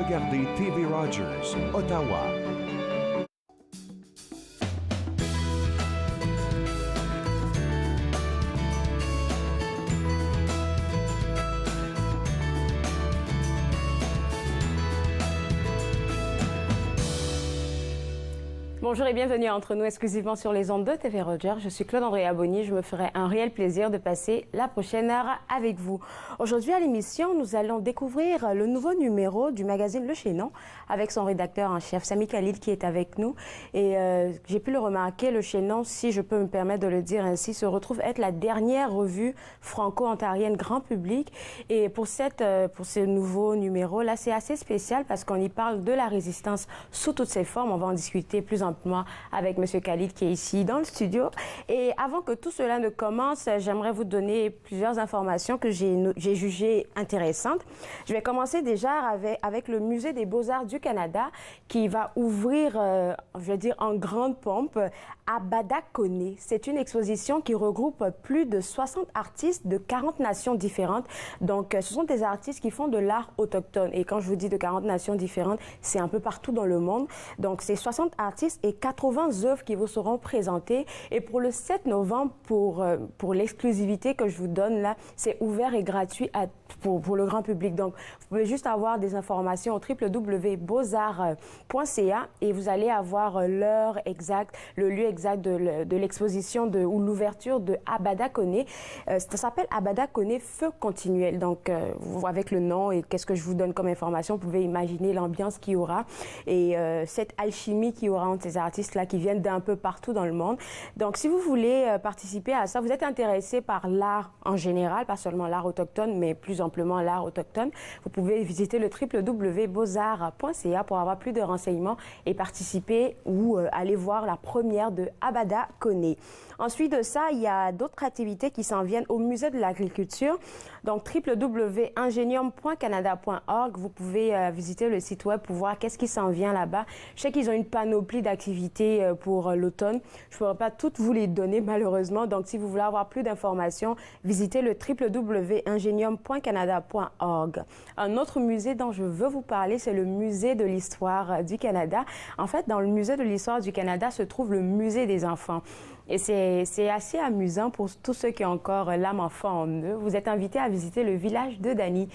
regardez TV Rogers, Ottawa. Bonjour et bienvenue entre nous exclusivement sur les ondes de TV Rogers. Je suis Claude-Andrea Bonny. Je me ferai un réel plaisir de passer la prochaine heure avec vous. Aujourd'hui à l'émission, nous allons découvrir le nouveau numéro du magazine Le Chaînon avec son rédacteur en chef, Sami Khalil, qui est avec nous. Et j'ai pu le remarquer, Le Chaînon, si je peux me permettre de le dire ainsi, se retrouve être la dernière revue franco-ontarienne grand public. Et pour ce nouveau numéro-là, c'est assez spécial parce qu'on y parle de la résistance sous toutes ses formes. On va en discuter plus amplement avec M. Khalid qui est ici dans le studio. Et avant que tout cela ne commence, j'aimerais vous donner plusieurs informations que j'ai jugées intéressantes. Je vais commencer déjà avec le Musée des Beaux-Arts du Canada qui va ouvrir, je vais dire en grande pompe, Abada Kone. C'est une exposition qui regroupe plus de 60 artistes de 40 nations différentes. Donc, ce sont des artistes qui font de l'art autochtone. Et quand je vous dis de 40 nations différentes, c'est un peu partout dans le monde. Donc, c'est 60 artistes et 80 œuvres qui vous seront présentées. Et pour le 7 novembre, pour l'exclusivité que je vous donne là, c'est ouvert et gratuit pour le grand public. Donc, vous pouvez juste avoir des informations au www.beauxarts.ca et vous allez avoir l'heure exacte, le lieu exact de l'exposition ou l'ouverture de Abada Kone. Ça s'appelle Abada Kone Feu continuel. Donc, avec le nom et qu'est-ce que je vous donne comme information, vous pouvez imaginer l'ambiance qu'il y aura et cette alchimie qu'il y aura entre ces artistes-là qui viennent d'un peu partout dans le monde. Donc, si vous voulez participer à ça, vous êtes intéressé par l'art en général, pas seulement l'art autochtone, mais plus amplement l'art autochtone, vous pouvez visiter le www.beauxarts.ca pour avoir plus de renseignements et participer ou aller voir la première de Abada Kone. Ensuite de ça, il y a d'autres activités qui s'en viennent au Musée de l'Agriculture. Donc, www.ingenium.canada.org. Vous pouvez visiter le site web pour voir qu'est-ce qui s'en vient là-bas. Je sais qu'ils ont une panoplie d'activités pour l'automne. Je ne pourrais pas toutes vous les donner, malheureusement. Donc, si vous voulez avoir plus d'informations, visitez le www.ingenium.canada.org. Un autre musée dont je veux vous parler, c'est le Musée de l'Histoire du Canada. En fait, dans le Musée de l'Histoire du Canada se trouve le Musée des enfants. Et c'est assez amusant pour tous ceux qui ont encore l'âme enfant en eux. Vous êtes invités à visiter le village de Dani.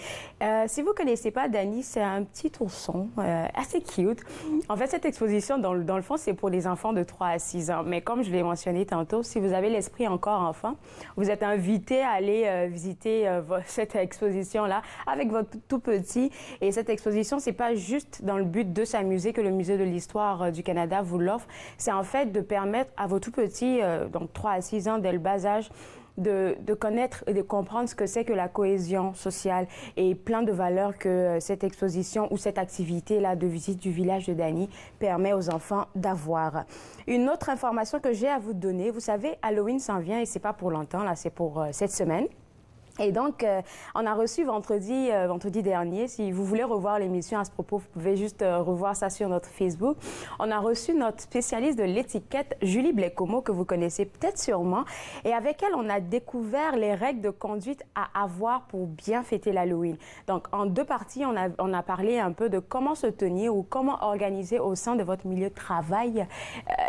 Si vous ne connaissez pas Dani, c'est un petit ourson assez cute. En fait, cette exposition, dans le fond, c'est pour les enfants de 3 à 6 ans. Mais comme je l'ai mentionné tantôt, si vous avez l'esprit encore enfant, vous êtes invités à aller visiter cette exposition-là avec votre tout petit. Et cette exposition, c'est pas juste dans le but de s'amuser que le Musée de l'Histoire du Canada vous l'offre. C'est en fait de permettre à vos tout petits, donc 3 à 6 ans, dès le bas âge, de connaître et de comprendre ce que c'est que la cohésion sociale et plein de valeurs que cette exposition ou cette activité-là de visite du village de Dani permet aux enfants d'avoir. Une autre information que j'ai à vous donner, vous savez, Halloween s'en vient et c'est pas pour longtemps, là, c'est pour cette semaine. Et donc, on a reçu vendredi dernier, si vous voulez revoir l'émission à ce propos, vous pouvez juste revoir ça sur notre Facebook. On a reçu notre spécialiste de l'étiquette, Julie Blecomo, que vous connaissez peut-être sûrement. Et avec elle, on a découvert les règles de conduite à avoir pour bien fêter l'Halloween. Donc, en 2 parties, on a parlé un peu de comment se tenir ou comment organiser au sein de votre milieu de travail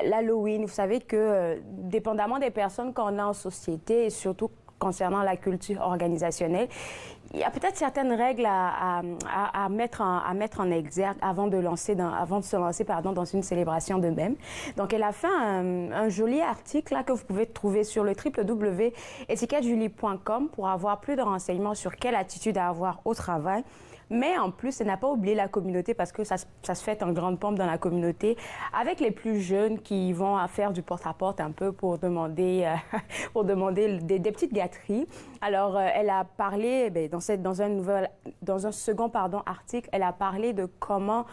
l'Halloween. Vous savez que, dépendamment des personnes qu'on a en société et surtout concernant la culture organisationnelle, il y a peut-être certaines règles à mettre en exergue avant de se lancer dans une célébration de même. Donc, elle a fait un joli article là, que vous pouvez trouver sur le www.étiquettejulie.com pour avoir plus de renseignements sur quelle attitude à avoir au travail. Mais en plus, elle n'a pas oublié la communauté parce que ça se fait en grande pompe dans la communauté avec les plus jeunes qui vont faire du porte-à-porte un peu pour demander, des petites gâteries. Alors, elle a parlé, dans un second article, elle a parlé de comment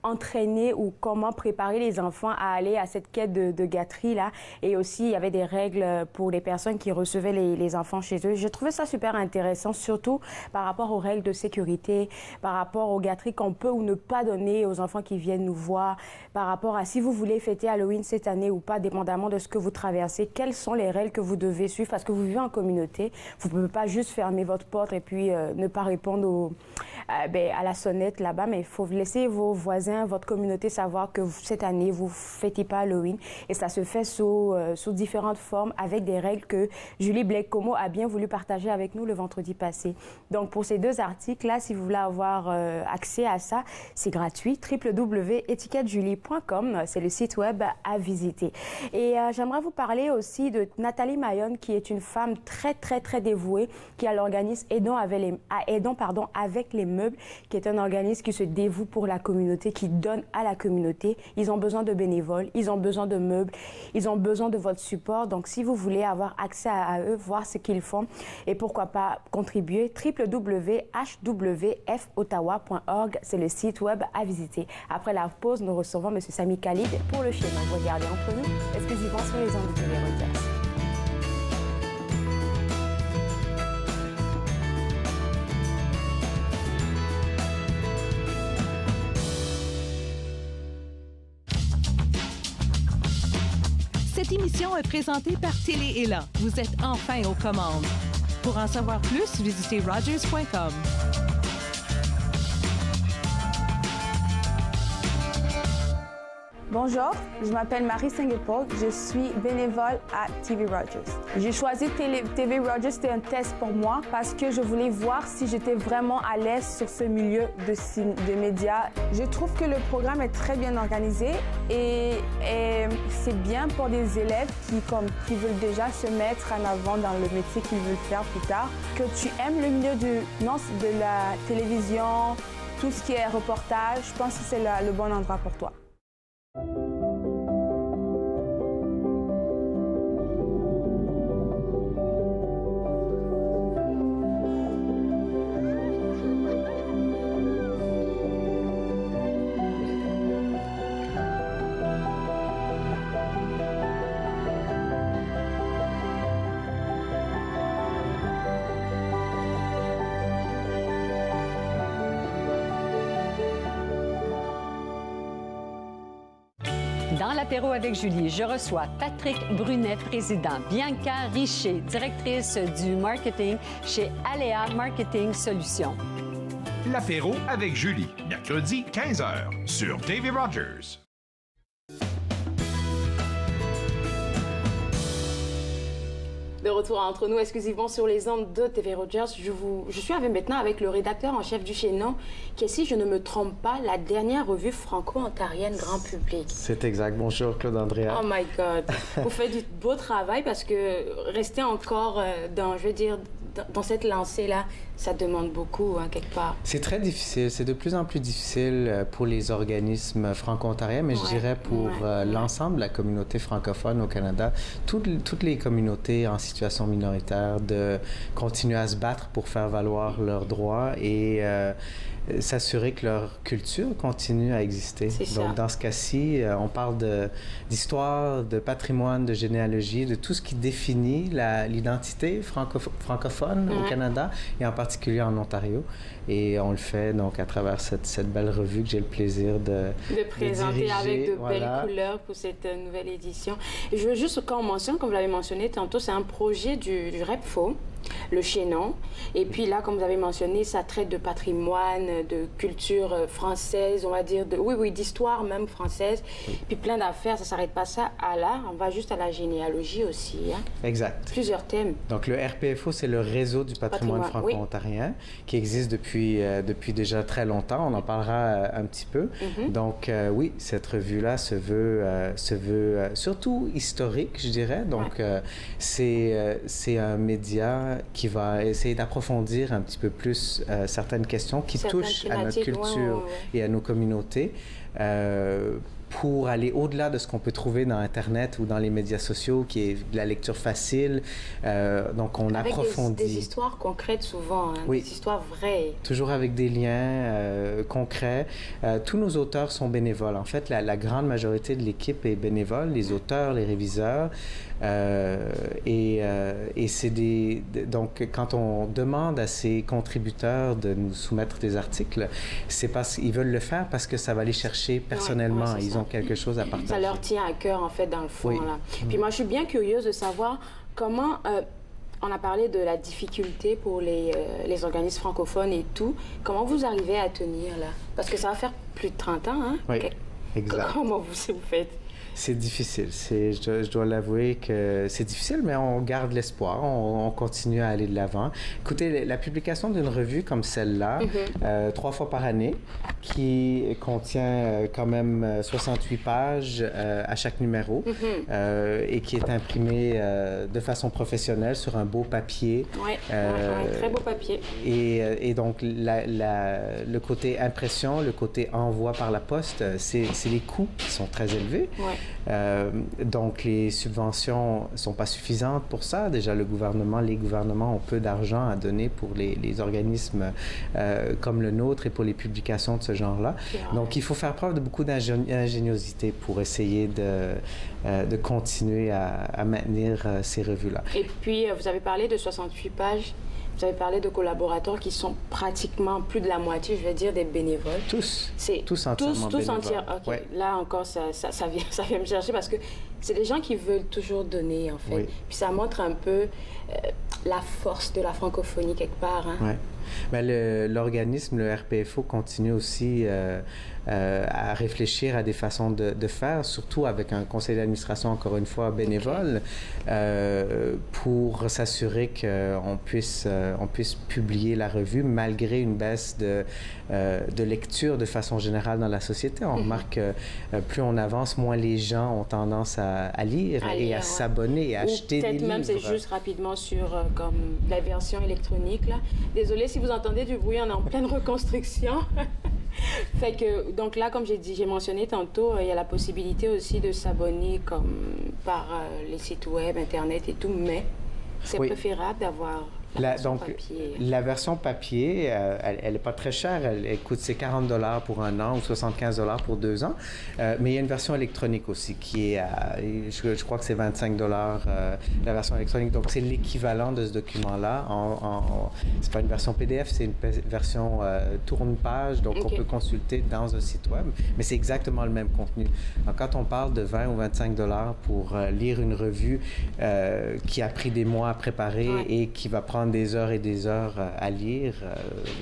entraîner ou comment préparer les enfants à aller à cette quête de gâterie-là. Et aussi, il y avait des règles pour les personnes qui recevaient les enfants chez eux. Je trouvais ça super intéressant, surtout par rapport aux règles de sécurité, par rapport aux gâteries qu'on peut ou ne pas donner aux enfants qui viennent nous voir, par rapport à si vous voulez fêter Halloween cette année ou pas, dépendamment de ce que vous traversez, quelles sont les règles que vous devez suivre parce que vous vivez en communauté. Vous ne pouvez pas juste fermer votre porte et puis ne pas répondre à la sonnette là-bas, mais il faut laisser vos voisins, votre communauté savoir que cette année, vous ne fêtez pas Halloween. Et ça se fait sous différentes formes avec des règles que Julie Blake-Comeau a bien voulu partager avec nous le vendredi passé. Donc, pour ces 2 articles-là, si vous voulez avoir accès à ça, c'est gratuit. www.étiquettejulie.com, c'est le site web à visiter. Et j'aimerais vous parler aussi de Nathalie Mayonne, qui est une femme très, très, très dévouée, qui a l'organisme Aidons avec les meubles, qui est un organisme qui se dévoue pour la communauté, qui donne à la communauté. Ils ont besoin de bénévoles, ils ont besoin de meubles, ils ont besoin de votre support. Donc, si vous voulez avoir accès à eux, voir ce qu'ils font et pourquoi pas contribuer, www.hwfottawa.org, c'est le site web à visiter. Après la pause, nous recevons M. Sami Khalid pour le schéma. Vous regardez entre nous, exclusivement sur les ondes de TV Rogers. Cette émission est présentée par Télé Ella. Vous êtes enfin aux commandes. Pour en savoir plus, visitez rogers.com. Bonjour, je m'appelle Marie Singepaul, je suis bénévole à TV Rogers. J'ai choisi TV Rogers, c'était un test pour moi parce que je voulais voir si j'étais vraiment à l'aise sur ce milieu de médias. Je trouve que le programme est très bien organisé et c'est bien pour des élèves qui veulent déjà se mettre en avant dans le métier qu'ils veulent faire plus tard. Que tu aimes le milieu de la télévision, tout ce qui est reportage, je pense que c'est le bon endroit pour toi. Dans l'apéro avec Julie, je reçois Patrick Brunet, président, Bianca Richer, directrice du marketing chez Aléa Marketing Solutions. L'apéro avec Julie, mercredi 15h sur TV Rogers. De retour entre nous exclusivement sur les ondes de TV Rogers. Je suis maintenant avec le rédacteur en chef du chaînon, qui est, si je ne me trompe pas, la dernière revue franco-ontarienne grand public. C'est exact. Bonjour, Claude Andrea. Oh my God! Vous faites du beau travail parce que rester encore dans cette lancée-là, ça demande beaucoup, quelque part. C'est très difficile. C'est de plus en plus difficile pour les organismes franco-ontariens, mais je dirais pour l'ensemble de la communauté francophone au Canada, toutes les communautés en situation minoritaire, de continuer à se battre pour faire valoir leurs droits et s'assurer que leur culture continue à exister. Donc, dans ce cas-ci, on parle d'histoire, de patrimoine, de généalogie, de tout ce qui définit l'identité francophone au Canada et en particulier en Ontario. Et on le fait donc à travers cette belle revue que j'ai le plaisir de présenter diriger, avec de belles couleurs pour cette nouvelle édition. Et je veux juste qu'on mentionne, comme vous l'avez mentionné tantôt, c'est un projet du REPFO, le chaînon. Et puis là, comme vous avez mentionné, ça traite de patrimoine, de culture française, on va dire, d'histoire même française. Oui. Puis plein d'affaires, ça ne s'arrête pas ça à l'art, on va juste à la généalogie aussi. Exact. Plusieurs thèmes. Donc le RPFO, c'est le réseau du patrimoine franco-ontarien qui existe depuis déjà très longtemps. On en parlera un petit peu. Donc oui, cette revue-là se veut surtout historique, je dirais. Donc c'est un média qui va essayer d'approfondir un petit peu plus certaines questions qui touchent à notre culture et à nos communautés pour aller au-delà de ce qu'on peut trouver dans Internet ou dans les médias sociaux, qui est de la lecture facile. Donc, on approfondit. Avec des histoires concrètes souvent, des histoires vraies. Toujours avec des liens concrets. Tous nos auteurs sont bénévoles. En fait, la grande majorité de l'équipe est bénévole, les auteurs, les réviseurs. Et c'est donc, quand on demande à ces contributeurs de nous soumettre des articles, c'est parce qu'ils veulent le faire parce que ça va les chercher personnellement. Ils ont quelque chose à partager. Ça leur tient à cœur, en fait, dans le fond. Là. Puis moi, je suis bien curieuse de savoir comment... on a parlé de la difficulté pour les organismes francophones et tout. Comment vous arrivez à tenir là? Parce que ça va faire plus de 30 ans, hein? Oui, exact. Comment vous faites? C'est difficile. Je dois l'avouer que c'est difficile, mais on garde l'espoir. On continue à aller de l'avant. Écoutez, la publication d'une revue comme celle-là, 3 fois par année, qui contient quand même 68 pages à chaque numéro et qui est imprimée de façon professionnelle sur un beau papier. Oui, un très beau papier. Et donc, le côté impression, le côté envoi par la poste, c'est les coûts qui sont très élevés. Ouais. Donc, les subventions ne sont pas suffisantes pour ça. Déjà, les gouvernements ont peu d'argent à donner pour les organismes comme le nôtre et pour les publications de ce genre-là. Donc, il faut faire preuve de beaucoup d'ingéniosité pour essayer de continuer à maintenir ces revues-là. Et puis, vous avez parlé de 68 pages. Vous avez parlé de collaborateurs qui sont pratiquement plus de la moitié, je vais dire, des bénévoles. Tous entièrement bénévoles. OK. Ouais. Là encore, ça vient me chercher parce que c'est des gens qui veulent toujours donner, en fait. Oui. Puis ça montre un peu la force de la francophonie quelque part. Hein? Oui. Ben, l'organisme, le RPFO, continue aussi à réfléchir à des façons de faire, surtout avec un conseil d'administration, encore une fois, bénévole, pour s'assurer qu'on puisse publier la revue malgré une baisse de lecture de façon générale dans la société. On remarque que plus on avance, moins les gens ont tendance à lire et à s'abonner et à acheter des livres. Peut-être même, c'est juste rapidement sur comme la version électronique. Là. Désolée si vous entendez du bruit, on est en pleine reconstruction. Fait que, donc là, comme j'ai mentionné tantôt, il y a la possibilité aussi de s'abonner comme par les sites web, Internet et tout, mais c'est préférable d'avoir la version papier. La version papier, elle n'est pas très chère. Elle coûte, c'est $40 pour 1 an ou $75 pour 2 ans. Mais il y a une version électronique aussi qui est à, je crois que c'est $25 la version électronique. Donc, c'est l'équivalent de ce document-là. C'est pas une version PDF, c'est une version tourne-page. Donc, on peut consulter dans un site web. Mais c'est exactement le même contenu. Donc, quand on parle de 20 ou $25 pour lire une revue qui a pris des mois à préparer et qui va prendre des heures et des heures à lire,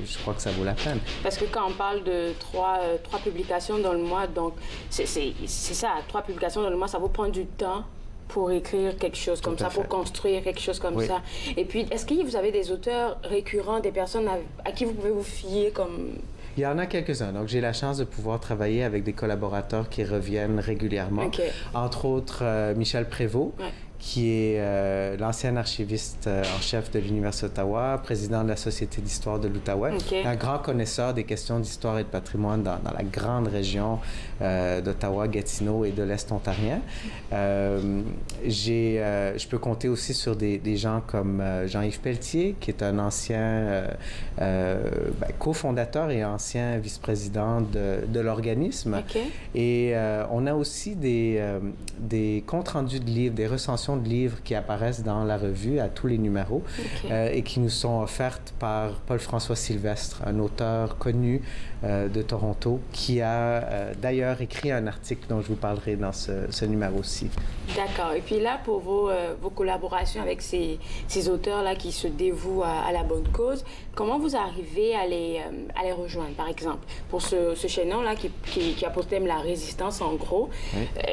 je crois que ça vaut la peine. Parce que quand on parle de 3 publications dans le mois, donc c'est ça, 3 publications dans le mois, ça vous prend du temps pour écrire quelque chose comme ça, pour construire quelque chose comme ça. Et puis, est-ce que vous avez des auteurs récurrents, des personnes à qui vous pouvez vous fier comme... Il y en a quelques-uns. Donc, j'ai la chance de pouvoir travailler avec des collaborateurs qui reviennent régulièrement. Entre autres, Michel Prévost, qui est l'ancien archiviste en chef de l'Université d'Ottawa, président de la Société d'histoire de l'Outaouais, un grand connaisseur des questions d'histoire et de patrimoine dans la grande région d'Ottawa, Gatineau et de l'Est ontarien. Je peux compter aussi sur des gens comme Jean-Yves Pelletier, qui est un ancien cofondateur et ancien vice-président de l'organisme. Et on a aussi des comptes rendus de livres, des recensions de livres qui apparaissent dans la revue à tous les numéros et qui nous sont offertes par Paul-François Sylvestre, un auteur connu de Toronto, qui a d'ailleurs écrit un article dont je vous parlerai dans ce numéro-ci. D'accord. Et puis là, pour vos collaborations avec ces auteurs-là qui se dévouent à la bonne cause, comment vous arrivez à les rejoindre, par exemple? Pour ce chaînon-là qui a pour thème la résistance, en gros,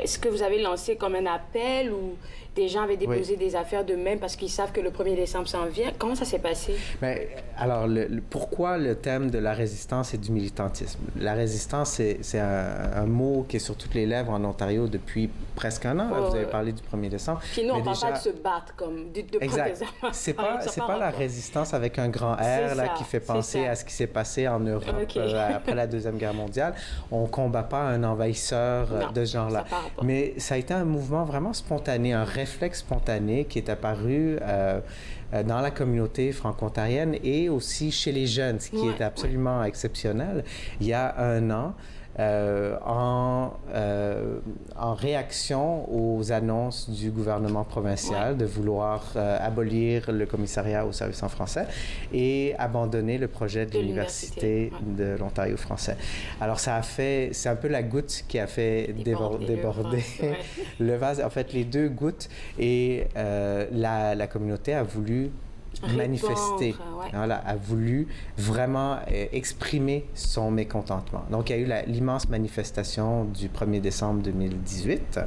est-ce que vous avez lancé comme un appel ou des gens avaient déposé des affaires d'eux-mêmes parce qu'ils savent que le 1er décembre s'en vient? Comment ça s'est passé? Bien, alors, pourquoi le thème de la résistance et du militantisme? La résistance, c'est un mot qui est sur toutes les lèvres en Ontario depuis presque un an. Là, vous avez parlé du 1er décembre. Puis nous, on ne parle pas de se battre comme de exact. C'est pas la résistance avec un grand R là, qui fait penser à ce qui s'est passé en Europe après la Deuxième Guerre mondiale. On ne combat pas un envahisseur de ce genre-là. Mais ça a été un mouvement vraiment spontané, un réflexe spontané qui est apparu dans la communauté franco-ontarienne et aussi chez les jeunes, ce qui est absolument exceptionnel. Il y a 1 an, en réaction aux annonces du gouvernement provincial de vouloir abolir le commissariat au service en français et abandonner le projet de l'Université de l'Ontario français. Alors, c'est un peu la goutte qui a fait déborder le vase. En fait, les deux gouttes, et la communauté a voulu manifester, voilà, a voulu vraiment exprimer son mécontentement. Donc, il y a eu l'immense manifestation du 1er décembre 2018.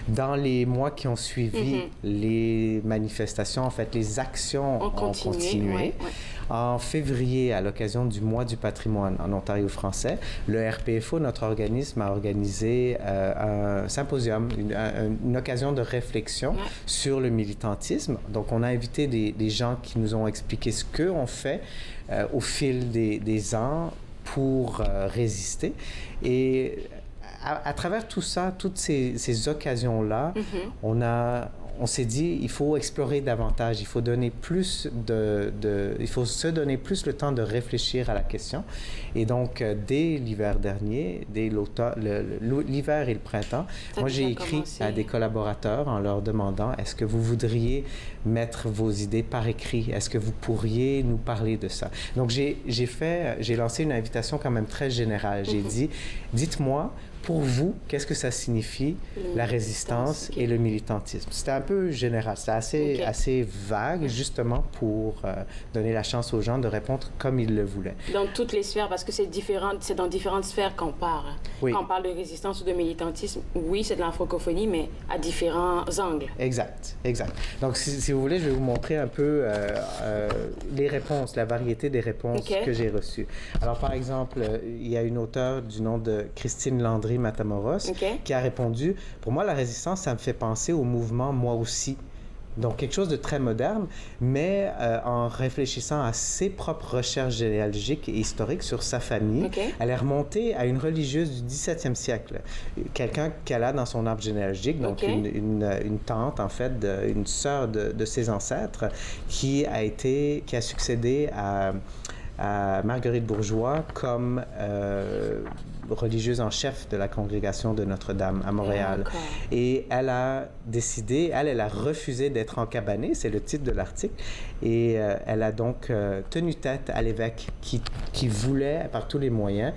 Dans les mois qui ont suivi les manifestations, en fait, les actions ont continué. En février, à l'occasion du mois du patrimoine en Ontario français, le RPFO, notre organisme, a organisé un symposium, une occasion de réflexion sur le militantisme. Donc, on a invité des gens qui nous ont expliqué ce qu'on fait au fil des ans pour résister. Et à travers tout ça, toutes ces occasions-là, on s'est dit, il faut explorer davantage, il faut donner plus il faut se donner plus le temps de réfléchir à la question. Et donc, dès l'hiver dernier, dès l'hiver et le printemps, moi, j'ai écrit à des collaborateurs en leur demandant, est-ce que vous voudriez mettre vos idées par écrit? Est-ce que vous pourriez nous parler de ça? Donc, j'ai lancé une invitation quand même très générale. J'ai dit, dites-moi, pour vous, qu'est-ce que ça signifie, la résistance et le militantisme? C'était un peu général, c'était assez vague, justement pour donner la chance aux gens de répondre comme ils le voulaient. Dans toutes les sphères, parce que c'est dans différentes sphères qu'on parle. Oui. Quand on parle de résistance ou de militantisme, oui, c'est de la francophonie, mais à différents angles. Exact. Donc, si vous voulez, je vais vous montrer un peu les réponses, la variété des réponses que j'ai reçues. Alors, par exemple, il y a une auteure du nom de Christine Landry Matamoros, qui a répondu, pour moi, la résistance, ça me fait penser au mouvement Moi aussi. Donc, quelque chose de très moderne, mais en réfléchissant à ses propres recherches généalogiques et historiques sur sa famille, elle est remontée à une religieuse du 17e siècle, quelqu'un qu'elle a dans son arbre généalogique, donc une tante, en fait, une sœur de ses ancêtres, qui a succédé à Marguerite Bourgeois comme religieuse en chef de la congrégation de Notre-Dame à Montréal. Et elle a décidé, elle a refusé d'être encabanée, c'est le titre de l'article, et elle a donc tenu tête à l'évêque qui voulait, par tous les moyens,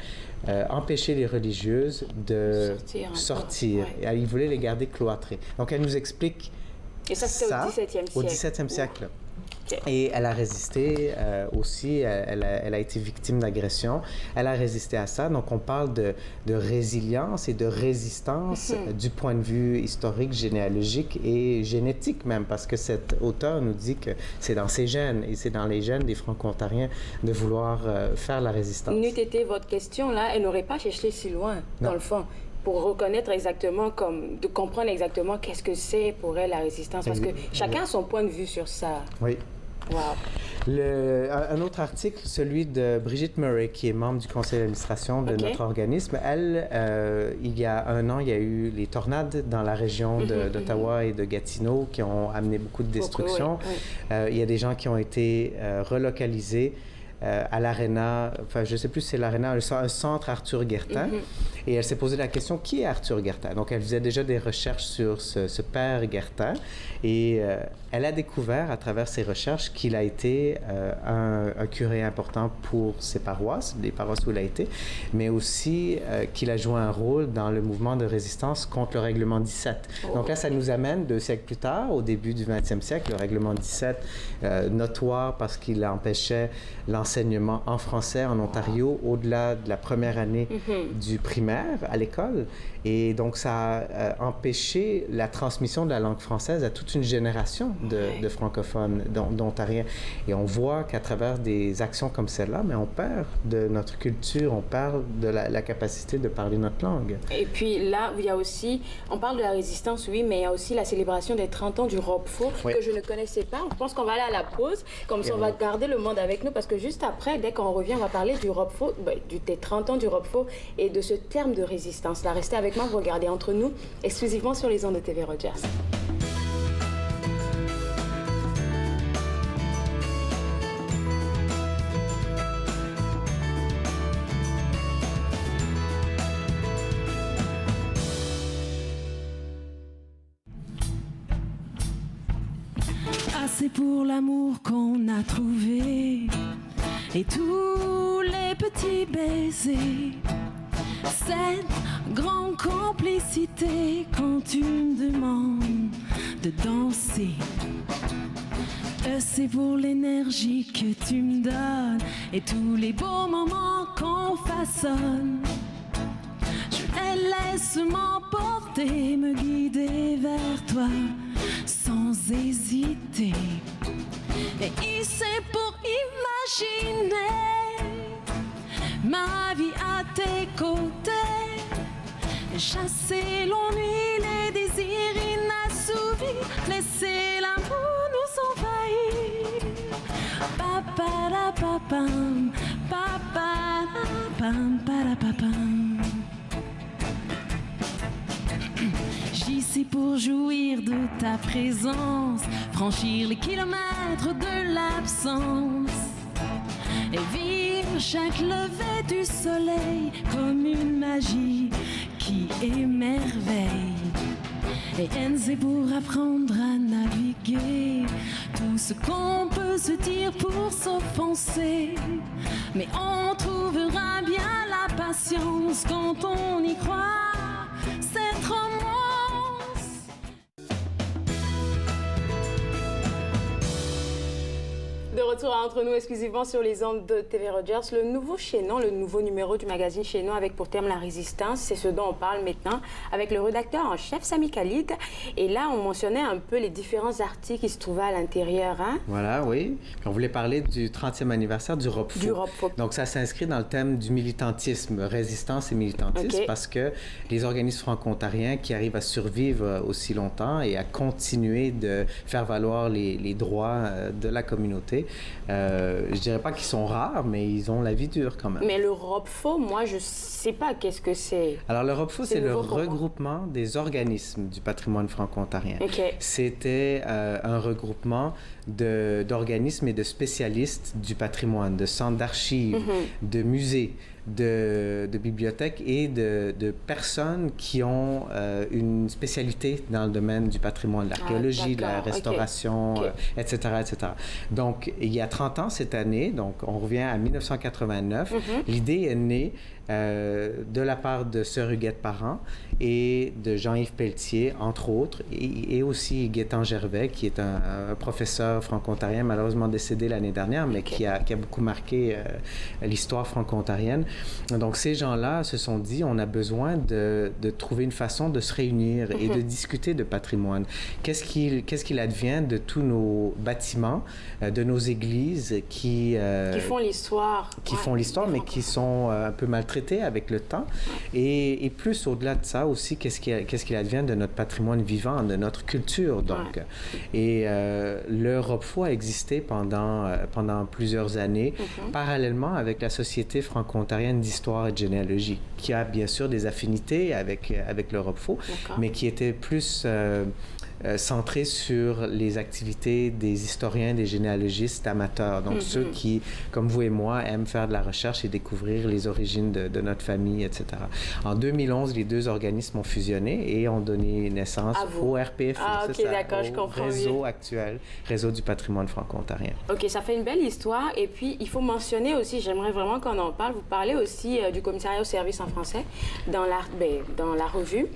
empêcher les religieuses de sortir. Et il voulait les garder cloîtrées. Donc, elle nous explique et ça, c'était au 17e siècle. Et elle a résisté aussi, elle a été victime d'agression. Elle a résisté à ça. Donc, on parle de résilience et de résistance du point de vue historique, généalogique et génétique même, parce que cet auteur nous dit que c'est dans ses gènes et c'est dans les gènes des Franco-Ontariens de vouloir faire la résistance. N'eût été votre question, là, elle n'aurait pas cherché si loin, dans le fond, pour reconnaître exactement, de comprendre exactement qu'est-ce que c'est pour elle la résistance, parce que chacun a son point de vue sur ça. Oui. Wow. Un autre article, celui de Brigitte Murray, qui est membre du conseil d'administration de notre organisme. Elle, il y a un an, il y a eu les tornades dans la région d'Ottawa et de Gatineau qui ont amené beaucoup de destruction. Il y a des gens qui ont été relocalisés à l'Arena, enfin, je ne sais plus si c'est l'Arena, un centre Arthur Guertin. Et elle s'est posé la question, qui est Arthur Guertin? Donc, elle faisait déjà des recherches sur ce père Guertin. Et elle a découvert, à travers ses recherches, qu'il a été un curé important pour ses paroisses, les paroisses où il a été, mais aussi qu'il a joué un rôle dans le mouvement de résistance contre le règlement 17. Donc là, ça nous amène 2 siècles plus tard, au début du 20e siècle, le règlement 17, notoire parce qu'il empêchait l'enseignement en français en Ontario au-delà de la première année du primaire à l'école. Et donc, ça a empêché la transmission de la langue française à toute une génération de francophones, d'Ontariens. Et on voit qu'à travers des actions comme celle-là, mais on perd de notre culture, on perd de la capacité de parler notre langue. Et puis là, il y a aussi, on parle de la résistance, oui, mais il y a aussi la célébration des 30 ans du Roquefort, que je ne connaissais pas. Je pense qu'on va aller à la pause, comme ça on va garder le monde avec nous, parce que juste après, dès qu'on revient, on va parler du Roquefort, des 30 ans du Roquefort et de ce terme de résistance. Là, restez avec moi, vous regardez Entre nous, exclusivement sur les ondes de TV Rogers. c'est pour l'amour qu'on a trouvé et tous les petits baisers. Cette grande complicité quand tu me demandes de danser. C'est pour l'énergie que tu me donnes et tous les beaux moments qu'on façonne. Je les laisse m'emporter, me guider vers toi sans hésiter. Et c'est pour imaginer ma vie à tes côtés, chasser l'ennui, les désirs inassouvis, laisser l'amour nous envahir. Paparapapam, paparapam, parapapam. J'y suis pour jouir de ta présence, franchir les kilomètres de l'absence et vivre chaque lever du soleil comme une magie qui émerveille. Et N, c'est pour apprendre à naviguer tout ce qu'on peut se dire pour s'offenser. Mais on trouvera bien la patience quand on y croit. Cette romance. De retour entre nous exclusivement sur les ondes de TV Rogers, le nouveau chaînon, le nouveau numéro du magazine Chaînon avec pour thème la résistance, c'est ce dont on parle maintenant avec le rédacteur en chef Sami Khalid. Et là, on mentionnait un peu les différents articles qui se trouvaient à l'intérieur. Hein? Voilà, oui. Puis on voulait parler du 30e anniversaire du ROPFO. Donc ça s'inscrit dans le thème du militantisme, résistance et militantisme, parce que les organismes franco-ontariens qui arrivent à survivre aussi longtemps et à continuer de faire valoir les droits de la communauté, je dirais pas qu'ils sont rares, mais ils ont la vie dure quand même. Mais le ROPFO, moi, je sais pas qu'est-ce que c'est. Alors, le ROPFO, c'est le regroupement des organismes du patrimoine franco-ontarien. C'était un regroupement d'organismes et de spécialistes du patrimoine, de centres d'archives, de musées, de bibliothèques et de personnes qui ont une spécialité dans le domaine du patrimoine, de l'archéologie, de la restauration, etc., etc. Donc, il y a 30 ans cette année, donc on revient à 1989, l'idée est née de la part de Sœur Huguette Parent et de Jean-Yves Pelletier, entre autres, et aussi Gaétan Gervais, qui est un professeur franco-ontarien, malheureusement décédé l'année dernière, mais qui a beaucoup marqué l'histoire franco-ontarienne. Donc, ces gens-là se sont dit, on a besoin de trouver une façon de se réunir et de discuter de patrimoine. Qu'est-ce qu'il advient de tous nos bâtiments, de nos églises qui font l'histoire. Qui font l'histoire, mais qui sont un peu maltraités avec le temps. Et plus au-delà de ça aussi, qu'est-ce qu'il advient de notre patrimoine vivant, de notre culture, donc. Et le ROPFO a existé pendant plusieurs années, parallèlement avec la Société franco-ontarienne d'histoire et de généalogie, qui a bien sûr des affinités avec le ROPFO, mais qui était plus centré sur les activités des historiens, des généalogistes amateurs, donc ceux qui, comme vous et moi, aiment faire de la recherche et découvrir les origines de notre famille, etc. En 2011, les deux organismes ont fusionné et ont donné naissance au RPFO, au réseau actuel, Réseau du patrimoine franco-ontarien. OK, ça fait une belle histoire. Et puis, il faut mentionner aussi, j'aimerais vraiment qu'on en parle, vous parlez aussi du commissariat au service en français dans la revue.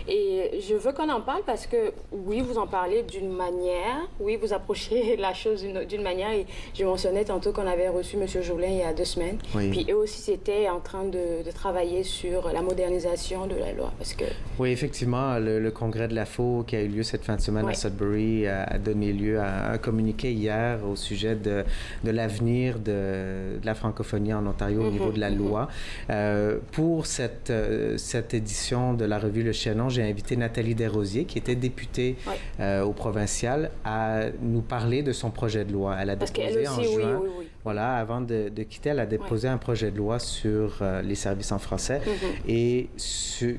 Et je veux qu'on en parle parce que, oui, vous en parlez d'une manière, oui, vous approchez la chose d'une manière. Et je mentionnais tantôt qu'on avait reçu M. Joulin il y a 2 semaines. Puis eux aussi, étaient en train de travailler sur la modernisation de la loi. Parce que... Oui, effectivement, le congrès de l'AFO qui a eu lieu cette fin de semaine à Sudbury a donné lieu à un communiqué hier au sujet de l'avenir de la francophonie en Ontario au niveau de la loi. Pour cette édition de la revue Le Chaînon, j'ai invité Nathalie Desrosiers, qui était députée au provincial, à nous parler de son projet de loi. Elle a déposé en juin, voilà, avant de quitter, elle a déposé un projet de loi sur les services en français et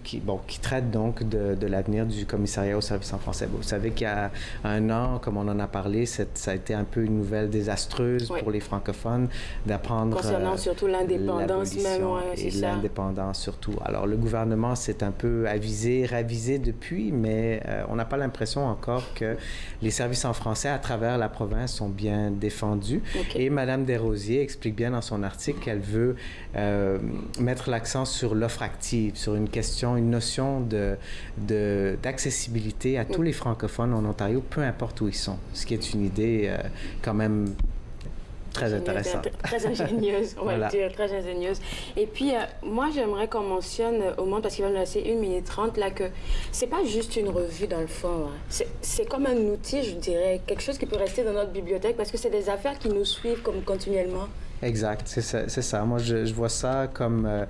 qui traite donc de l'avenir du commissariat aux services en français. Vous savez qu'il y a 1 an, comme on en a parlé, ça a été un peu une nouvelle désastreuse pour les francophones d'apprendre concernant surtout l'indépendance même, et l'indépendance surtout. Alors le gouvernement s'est un peu ravisé depuis, mais on n'a pas l'impression l'impression encore que les services en français à travers la province sont bien défendus. Et Mme Desrosiers explique bien dans son article qu'elle veut mettre l'accent sur l'offre active, sur une notion d'accessibilité à tous les francophones en Ontario, peu importe où ils sont, ce qui est une idée quand même très intéressante. Très ingénieuse, on va le dire, très ingénieuse. Et puis, moi, j'aimerais qu'on mentionne au monde, parce qu'il va nous laisser 1 minute 30, là, que c'est pas juste une revue dans le fond. Hein. C'est comme un outil, je dirais, quelque chose qui peut rester dans notre bibliothèque, parce que c'est des affaires qui nous suivent comme continuellement. Exact, c'est ça. Moi, je vois ça comme,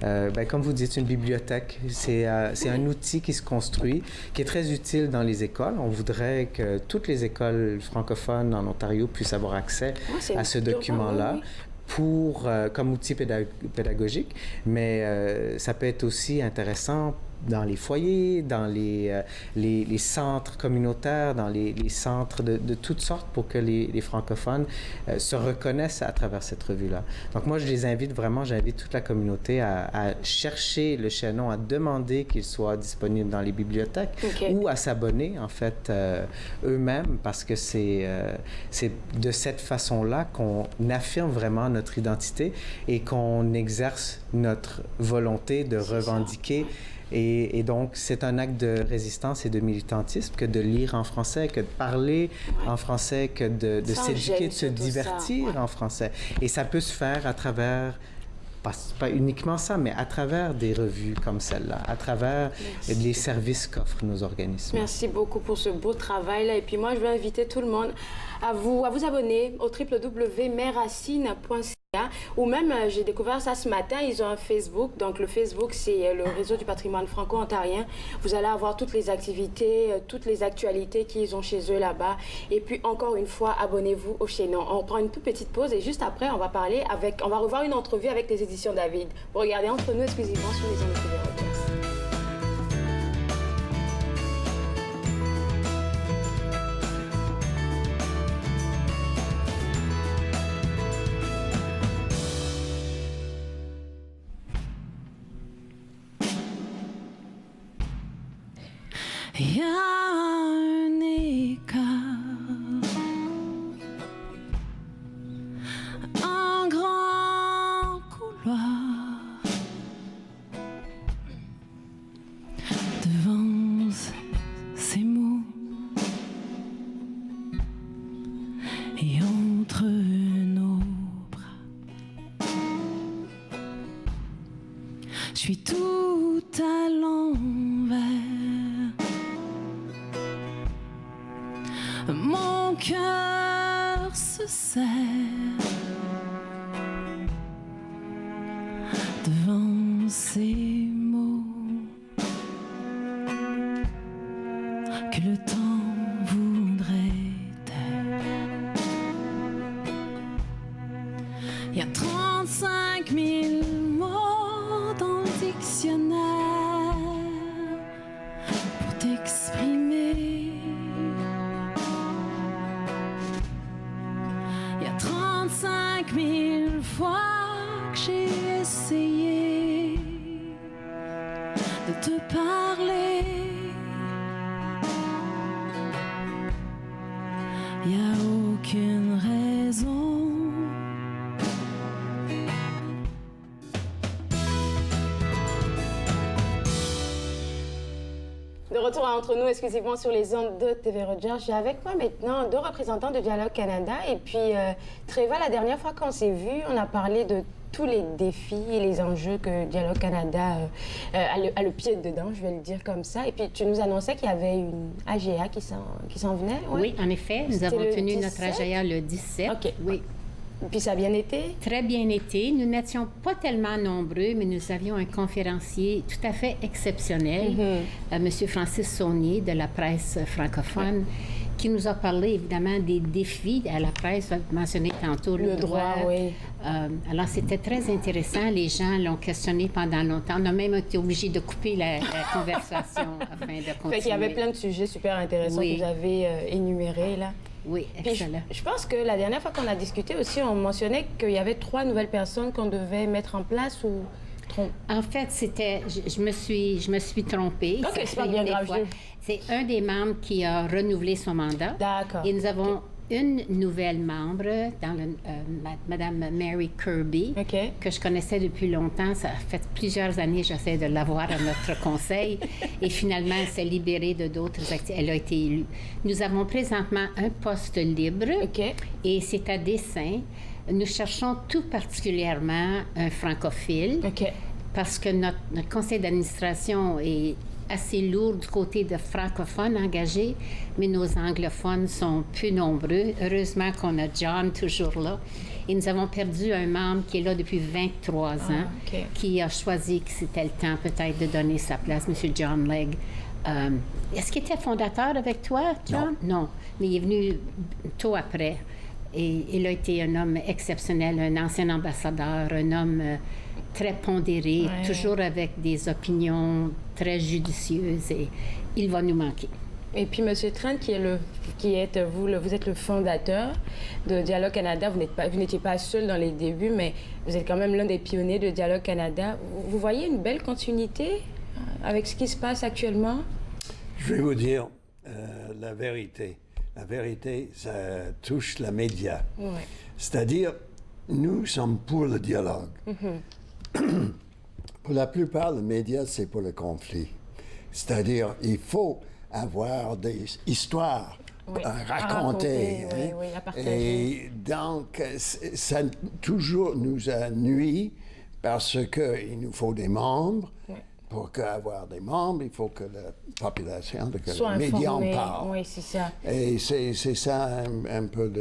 comme vous dites, une bibliothèque. C'est un outil qui se construit, qui est très utile dans les écoles. On voudrait que toutes les écoles francophones en Ontario puissent avoir accès à ce document-là. Comme outil pédagogique, mais ça peut être aussi intéressant dans les foyers, dans les centres communautaires, dans les centres de toutes sortes pour que les francophones se reconnaissent à travers cette revue-là. Donc moi, j'invite toute la communauté à chercher le chaînon, à demander qu'il soit disponible dans les bibliothèques ou à s'abonner, en fait, eux-mêmes, parce que c'est de cette façon-là qu'on affirme vraiment notre identité et qu'on exerce notre volonté de revendiquer. Et donc, c'est un acte de résistance et de militantisme que de lire en français, que de parler en français, que de s'éduquer, de se divertir en français. Et ça peut se faire à travers, pas uniquement ça, mais à travers des revues comme celle-là, à travers les services qu'offrent nos organismes. Merci beaucoup pour ce beau travail-là. Et puis moi, je vais inviter tout le monde à vous abonner au www.mesracines.ca. Ou même, j'ai découvert ça ce matin, ils ont un Facebook. Donc, le Facebook, c'est le réseau du patrimoine franco-ontarien. Vous allez avoir toutes les activités, toutes les actualités qu'ils ont chez eux là-bas. Et puis, encore une fois, abonnez-vous au chaînon. On prend une toute petite pause et juste après, on va revoir une entrevue avec les éditions David. Vous regardez Entre nous exclusivement sur les ondes de TV Rogers. Il y a un écart, un grand couloir devant ces mots et entre nos bras. Je suis tout à l'envers. Mon cœur se serre devant ces mots que le temps voudrait taire. Il y a 35 000 mots dans le dictionnaire pour t'exprimer. 35 000 fois que j'ai essayé de te parler. Il n'y a aucune raison. De retour à Entre nous, exclusivement sur les ondes de TV Rogers. J'ai avec moi maintenant 2 représentants de Dialogue Canada. Et puis, Tréva, la dernière fois qu'on s'est vu, on a parlé de tous les défis et les enjeux que Dialogue Canada a le pied dedans, je vais le dire comme ça. Et puis, tu nous annonçais qu'il y avait une AGA qui s'en venait. Ouais. Oui, en effet. Nous avons tenu notre AGA le 17. OK. Oui. Puis ça a bien été? Très bien été. Nous n'étions pas tellement nombreux, mais nous avions un conférencier tout à fait exceptionnel, M. Francis Saunier de la presse francophone, qui nous a parlé évidemment des défis à la presse, mentionné tantôt le droit. Oui. Alors c'était très intéressant. Les gens l'ont questionné pendant longtemps. On a même été obligé de couper la conversation afin de continuer. Fait qu'il y avait plein de sujets super intéressants que vous avez énumérés là. Oui, excellent. Je pense que la dernière fois qu'on a discuté aussi, on mentionnait qu'il y avait 3 nouvelles personnes qu'on devait mettre en place ou trompe? En fait, je me suis trompée. OK, Ça c'est pas fait bien des grave. fois. C'est un des membres qui a renouvelé son mandat. D'accord. Et nous avons une nouvelle membre, Madame Mary Kirby, OK. que je connaissais depuis longtemps. Ça fait plusieurs années que j'essaie de l'avoir à notre conseil. Et finalement, elle s'est libérée de d'autres activités. Elle a été élue. Nous avons présentement un poste libre. OK. Et c'est à dessein. Nous cherchons tout particulièrement un francophile. OK. Parce que notre conseil d'administration est assez lourd du côté de francophones engagés, mais nos anglophones sont peu nombreux. Heureusement qu'on a John toujours là. Et nous avons perdu un membre qui est là depuis 23 ans, OK. qui a choisi que c'était le temps peut-être de donner sa place, M. John Legg. Est-ce qu'il était fondateur avec toi, John? Non, mais il est venu tôt après. Et il a été un homme exceptionnel, un ancien ambassadeur, un homme très pondéré, toujours avec des opinions très judicieuses, et il va nous manquer. Et puis, M. Trent, vous êtes le fondateur de Dialogue Canada. Vous n'étiez pas seul dans les débuts, mais vous êtes quand même l'un des pionniers de Dialogue Canada. Vous voyez une belle continuité avec ce qui se passe actuellement? Je vais vous dire la vérité. La vérité, ça touche les médias. Ouais. C'est-à-dire, nous sommes pour le dialogue. Pour la plupart, les médias, c'est pour le conflit. C'est-à-dire, il faut avoir des histoires à raconter. À partager. Et donc, ça toujours nous a nuit parce qu'il nous faut des membres. Pour avoir des membres, il faut que la population, que les médias en parlent. Oui, c'est ça. Et c'est ça un peu